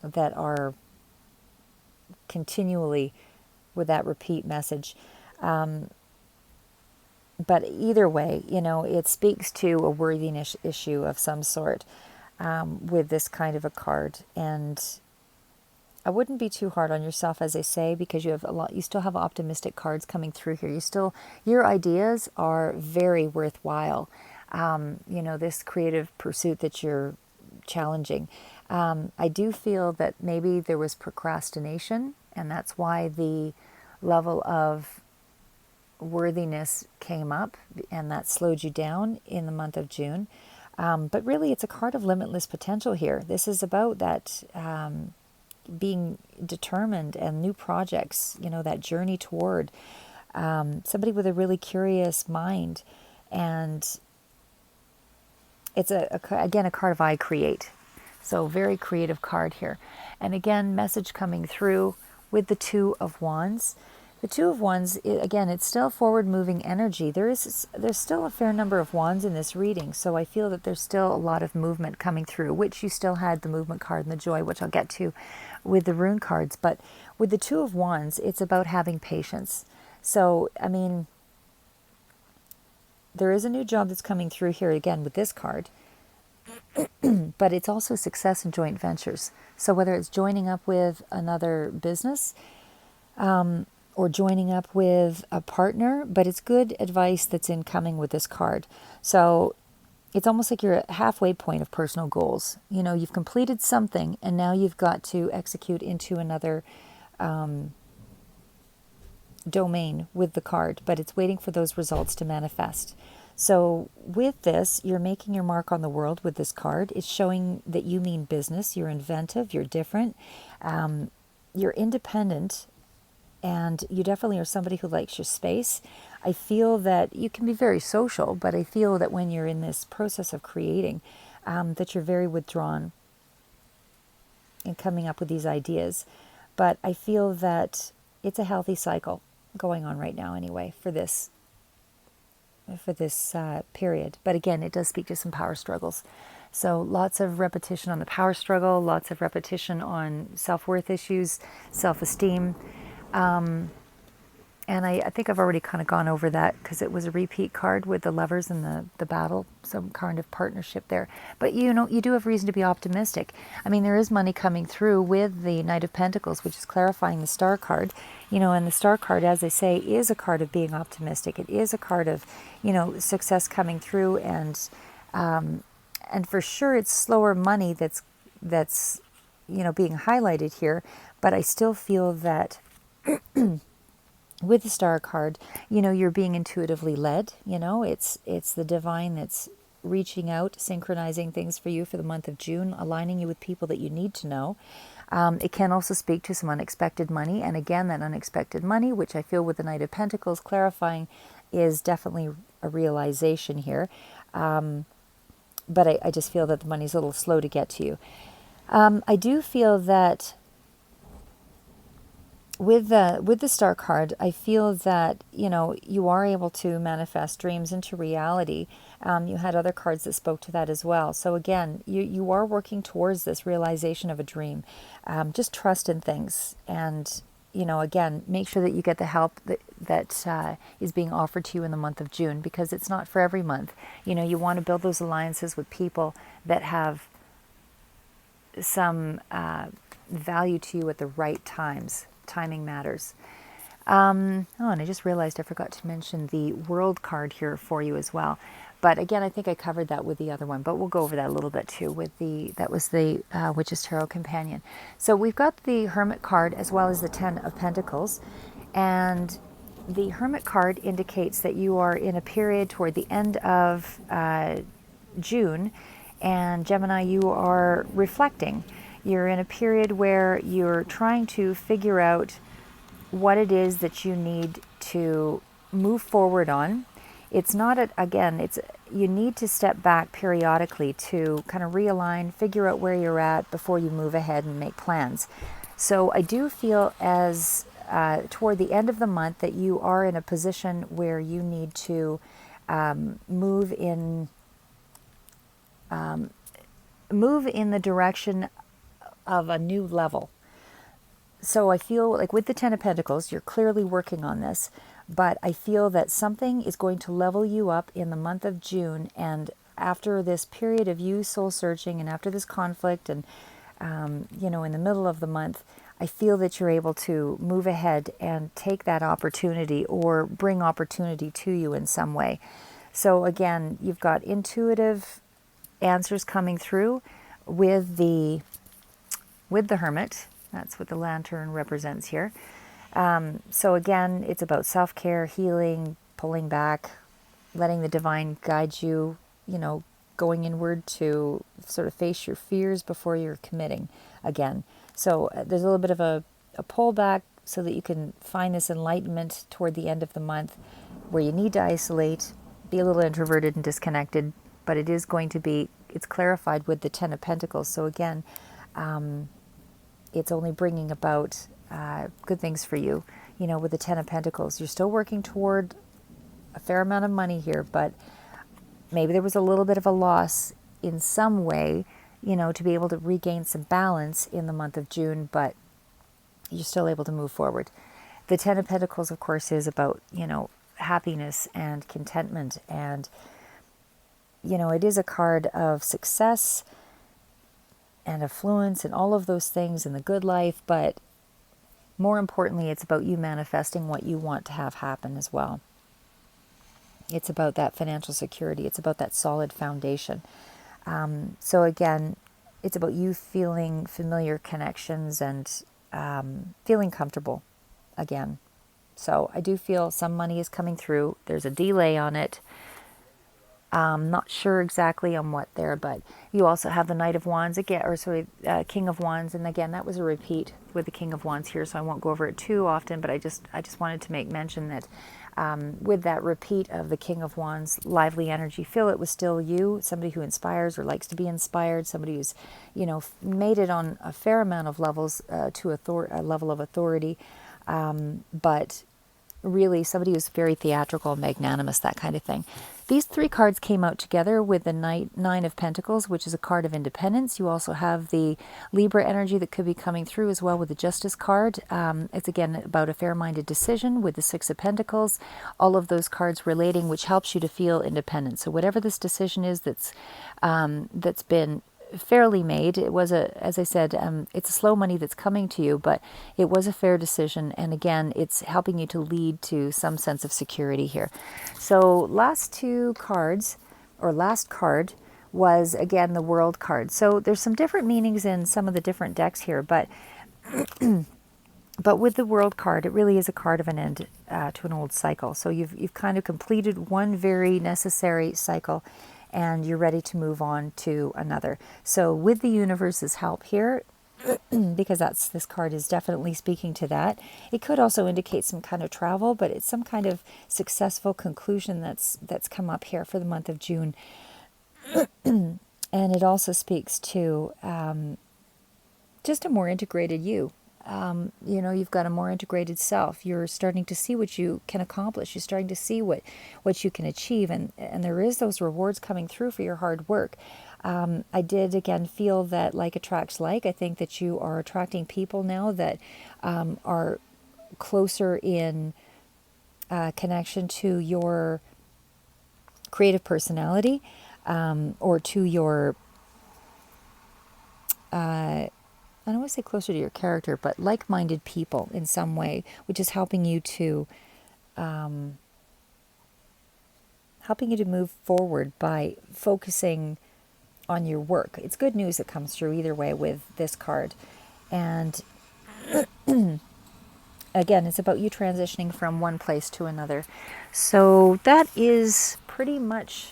Speaker 1: that are continually with that repeat message. But either way, it speaks to a worthiness issue of some sort with this kind of a card. And I wouldn't be too hard on yourself, as I say, because you still have optimistic cards coming through here. Your ideas are very worthwhile. This creative pursuit that you're challenging. I do feel that maybe there was procrastination, and that's why the level of worthiness came up, and that slowed you down in the month of June. But really, it's a card of limitless potential here. This is about that being determined and new projects, that journey toward somebody with a really curious mind. And it's, again, a card of I create. So very creative card here. And again, message coming through with the Two of Wands. The Two of Wands, again, it's still forward-moving energy. There's still a fair number of wands in this reading, so I feel that there's still a lot of movement coming through, which you still had the movement card and the joy, which I'll get to with the rune cards. But with the Two of Wands, it's about having patience. So, I mean, there is a new job that's coming through here, again, with this card, but it's also success in joint ventures. So whether it's joining up with another business, or joining up with a partner, but it's good advice that's incoming with this card. So it's almost like you're at a halfway point of personal goals. You've completed something, and now you've got to execute into another domain with the card, but it's waiting for those results to manifest. So with this, you're making your mark on the world with this card. It's showing that you mean business, you're inventive, you're different, you're independent, and you definitely are somebody who likes your space. I feel that you can be very social, but I feel that when you're in this process of creating, that you're very withdrawn in coming up with these ideas. But I feel that it's a healthy cycle going on right now anyway for this period. But again, it does speak to some power struggles. So lots of repetition on the power struggle, lots of repetition on self-worth issues, self-esteem. And I think I've already kind of gone over that because it was a repeat card with the lovers and the battle, some kind of partnership there. But you do have reason to be optimistic. I mean, there is money coming through with the Knight of Pentacles, which is clarifying the Star card. And the Star card, as I say, is a card of being optimistic. It is a card of, success coming through, and for sure it's slower money that's being highlighted here. But I still feel that with the Star card, you're being intuitively led. It's the divine that's reaching out, synchronizing things for you for the month of June, aligning you with people that you need to know. It can also speak to some unexpected money. And again, that unexpected money, which I feel with the Knight of Pentacles clarifying, is definitely a realization here. But I just feel that the money's a little slow to get to you. I do feel that with the Star card, I feel that, you are able to manifest dreams into reality. You had other cards that spoke to that as well. So again, you are working towards this realization of a dream. Just trust in things. And, again, make sure that you get the help that is being offered to you in the month of June, because it's not for every month. You want to build those alliances with people that have some value to you at the right times. Timing matters. And I just realized I forgot to mention the World card here for you as well. But again, I think I covered that with the other one, but we'll go over that a little bit too that was the Witch's Tarot Companion. So we've got the Hermit card as well as the Ten of Pentacles. And the Hermit card indicates that you are in a period toward the end of June. And Gemini, you are reflecting. You're in a period where you're trying to figure out what it is that you need to move forward on. It's not, you need to step back periodically to kind of realign, figure out where you're at before you move ahead and make plans. So I do feel as toward the end of the month that you are in a position where you need to move in move in the direction of a new level. So I feel like with the Ten of Pentacles, you're clearly working on this, but I feel that something is going to level you up in the month of June. And after this period of you soul searching and after this conflict and, in the middle of the month, I feel that you're able to move ahead and take that opportunity or bring opportunity to you in some way. So again, you've got intuitive answers coming through with the Hermit. That's what the lantern represents here. So again, it's about self-care, healing, pulling back, letting the divine guide you, going inward to sort of face your fears before you're committing again. So there's a little bit of a pullback so that you can find this enlightenment toward the end of the month where you need to isolate, be a little introverted and disconnected, but it is going to be, it's clarified with the Ten of Pentacles. So again, it's only bringing about good things for you. With the Ten of Pentacles, you're still working toward a fair amount of money here, but maybe there was a little bit of a loss in some way, to be able to regain some balance in the month of June, but you're still able to move forward. The Ten of Pentacles, of course, is about, happiness and contentment. And, it is a card of success and affluence and all of those things in the good life, but more importantly, it's about you manifesting what you want to have happen as well. It's about that financial security. It's about that solid foundation. So again, it's about you feeling familiar connections and feeling comfortable again. So I do feel some money is coming through. There's a delay on it. Not sure exactly on what there, but you also have the Knight of Wands again, or sorry, King of Wands, and again that was a repeat with the King of Wands here, so I won't go over it too often. But I just wanted to make mention that with that repeat of the King of Wands, lively energy, feel it was still you, somebody who inspires or likes to be inspired, somebody who's made it on a fair amount of levels to a level of authority, but really somebody who's very theatrical, magnanimous, that kind of thing. These three cards came out together with the Nine of Pentacles, which is a card of independence. You also have the Libra energy that could be coming through as well with the Justice card. It's again about a fair-minded decision with the Six of Pentacles. All of those cards relating, which helps you to feel independent. So whatever this decision is that's been fairly made. It was as I said, it's a slow money that's coming to you, but it was a fair decision. And again, it's helping you to lead to some sense of security here. So last two cards, or last card, was again the World card. So there's some different meanings in some of the different decks here, but with the World card, it really is a card of an end to an old cycle. So you've kind of completed one very necessary cycle, and you're ready to move on to another. So with the universe's help here, because this card is definitely speaking to that. It could also indicate some kind of travel, but it's some kind of successful conclusion that's come up here for the month of June. And it also speaks to just a more integrated you. You've got a more integrated self. You're starting to see what you can accomplish. You're starting to see what you can achieve. And there is those rewards coming through for your hard work. I did, again, feel that like attracts like. I think that you are attracting people now that are closer in connection to your creative personality or to your... I don't want to say closer to your character, but like-minded people in some way, which is helping you to move forward by focusing on your work. It's good news that comes through either way with this card. And again, it's about you transitioning from one place to another. So that is pretty much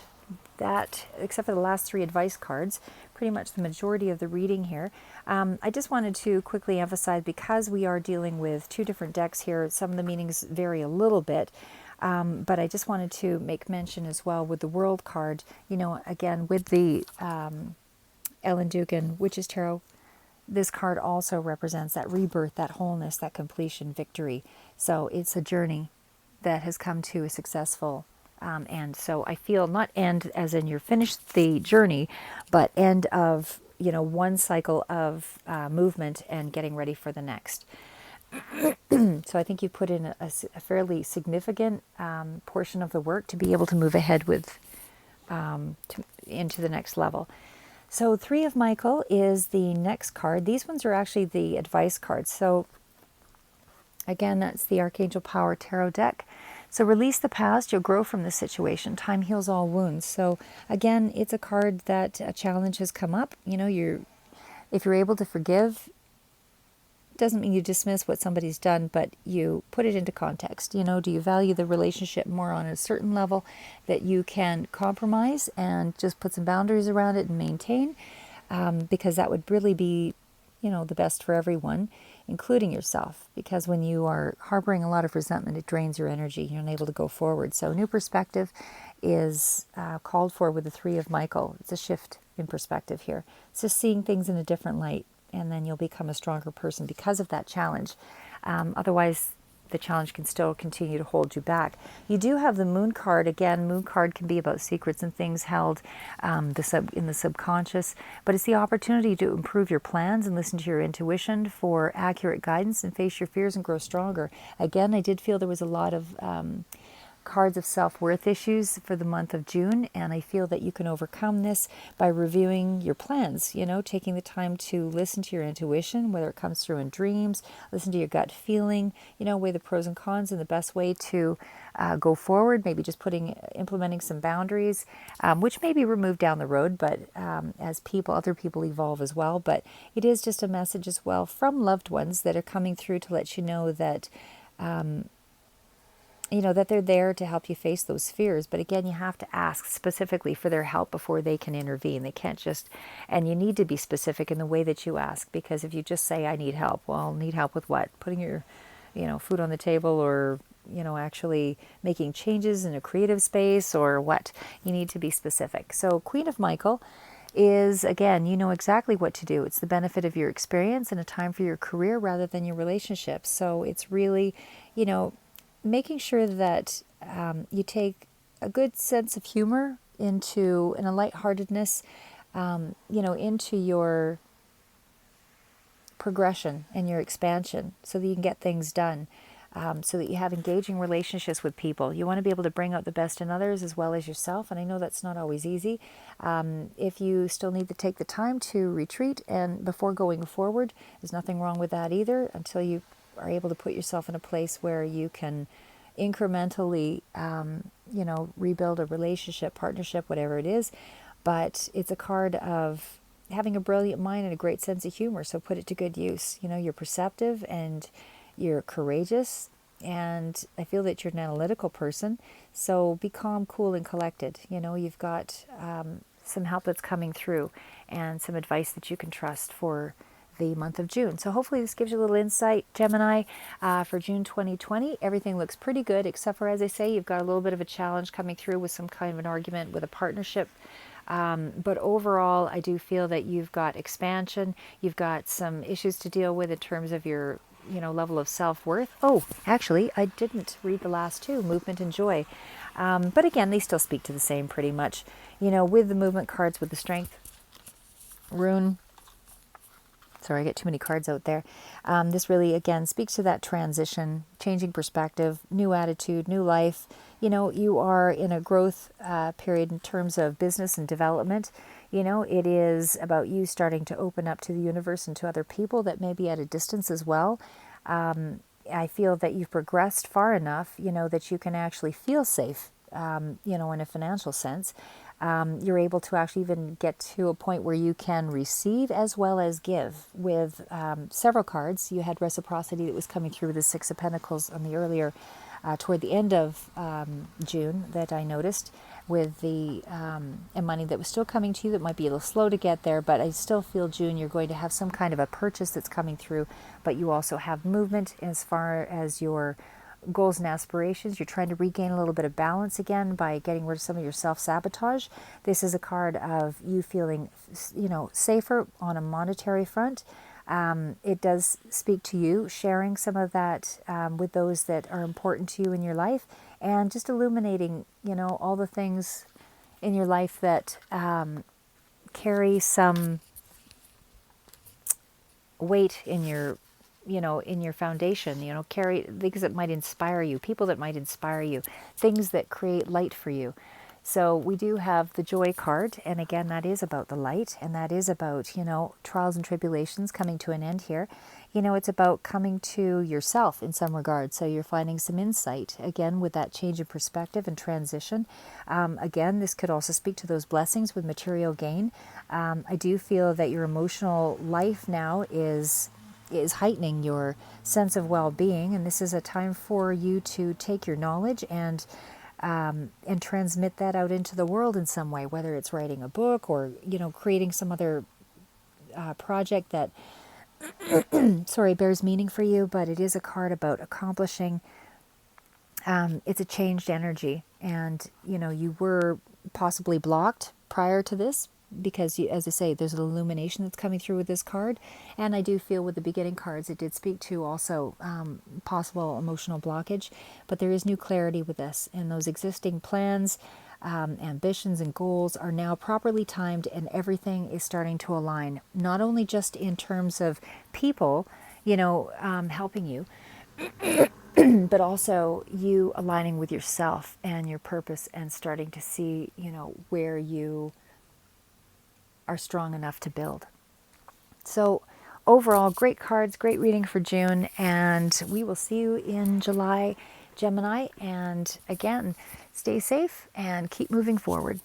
Speaker 1: that, except for the last three advice cards, pretty much the majority of the reading here. I just wanted to quickly emphasize, because we are dealing with two different decks here, some of the meanings vary a little bit, but I just wanted to make mention as well with the World card, again, with the Ellen Dugan Witches Tarot, this card also represents that rebirth, that wholeness, that completion, victory. So it's a journey that has come to a successful end. So I feel not end as in you're finished the journey, but end of one cycle of movement and getting ready for the next. So I think you put in a fairly significant portion of the work to be able to move ahead with into the next level. So 3 of Michael is the next card. These ones are actually the advice cards. So again, that's the Archangel Power Tarot deck. So release the past, you'll grow from this situation. Time heals all wounds. So again, it's a card that a challenge has come up. If you're able to forgive, doesn't mean you dismiss what somebody's done, but you put it into context. Do you value the relationship more on a certain level that you can compromise and just put some boundaries around it and maintain? Because that would really be, the best for everyone, including yourself. Because when you are harboring a lot of resentment, it drains your energy. You're unable to go forward. So new perspective is called for with the 3 of Michael. It's a shift in perspective here. It's just seeing things in a different light. And then you'll become a stronger person because of that challenge. Otherwise, the challenge can still continue to hold you back. You do have the Moon card. Again, Moon card can be about secrets and things held in the subconscious, but it's the opportunity to improve your plans and listen to your intuition for accurate guidance and face your fears and grow stronger. Again, I did feel there was a lot of cards of self-worth issues for the month of June, and I feel that you can overcome this by reviewing your plans, taking the time to listen to your intuition, whether it comes through in dreams, listen to your gut feeling, weigh the pros and cons and the best way to go forward, maybe just implementing some boundaries, which may be removed down the road, but as other people evolve as well. But it is just a message as well from loved ones that are coming through to let you know that that they're there to help you face those fears. But again, you have to ask specifically for their help before they can intervene. They can't and you need to be specific in the way that you ask, because if you just say, I need help, well, need help with what? Putting your, food on the table, or, actually making changes in a creative space, or what? You need to be specific. So Queen of Michael is, again, you know exactly what to do. It's the benefit of your experience and a time for your career rather than your relationships. So it's really, making sure that you take a good sense of humor and a lightheartedness, into your progression and your expansion, so that you can get things done, so that you have engaging relationships with people. You want to be able to bring out the best in others as well as yourself, and I know that's not always easy. If you still need to take the time to retreat and before going forward, there's nothing wrong with that either, until you are able to put yourself in a place where you can incrementally, rebuild a relationship, partnership, whatever it is. But it's a card of having a brilliant mind and a great sense of humor. So put it to good use. You're perceptive and you're courageous. And I feel that you're an analytical person. So be calm, cool, and collected. You've got some help that's coming through and some advice that you can trust for the month of June. So hopefully this gives you a little insight, Gemini, for June 2020. Everything looks pretty good, except for, as I say, you've got a little bit of a challenge coming through with some kind of an argument with a partnership. But overall, I do feel that you've got expansion. You've got some issues to deal with in terms of your level of self-worth. Oh, actually, I didn't read the last 2, movement and joy. But again, they still speak to the same pretty much. With the movement cards, with the strength rune. Sorry, I get too many cards out there. This really, again, speaks to that transition, changing perspective, new attitude, new life. You are in a growth period in terms of business and development. It is about you starting to open up to the universe and to other people that may be at a distance as well. I feel that you've progressed far enough, that you can actually feel safe, in a financial sense. You're able to actually even get to a point where you can receive as well as give. With several cards, you had reciprocity that was coming through with the 6 of Pentacles on the earlier, toward the end of June, that I noticed, with the and money that was still coming to you that might be a little slow to get there, but I still feel June you're going to have some kind of a purchase that's coming through, but you also have movement as far as your goals and aspirations. You're trying to regain a little bit of balance again by getting rid of some of your self-sabotage. This is a card of you feeling, safer on a monetary front. It does speak to you sharing some of that with those that are important to you in your life, and just illuminating, all the things in your life that carry some weight in your, in your foundation, carry things that might inspire you, people that might inspire you, things that create light for you. So we do have the joy card, and again, that is about the light, and that is about, trials and tribulations coming to an end here. It's about coming to yourself in some regard. So you're finding some insight, again, with that change of perspective and transition. Again, this could also speak to those blessings with material gain. I do feel that your emotional life now is heightening your sense of well-being, and this is a time for you to take your knowledge and transmit that out into the world in some way, whether it's writing a book or creating some other project that bears meaning for you. But it is a card about accomplishing. It's a changed energy, and you were possibly blocked prior to this because, as I say, there's an illumination that's coming through with this card. And I do feel with the beginning cards, it did speak to also possible emotional blockage, but there is new clarity with this, and those existing plans, ambitions and goals are now properly timed, and everything is starting to align, not only just in terms of people, helping you, but also you aligning with yourself and your purpose and starting to see, where you are strong enough to build. So overall, great cards, great reading for June, and we will see you in July, Gemini. And again, stay safe and keep moving forward.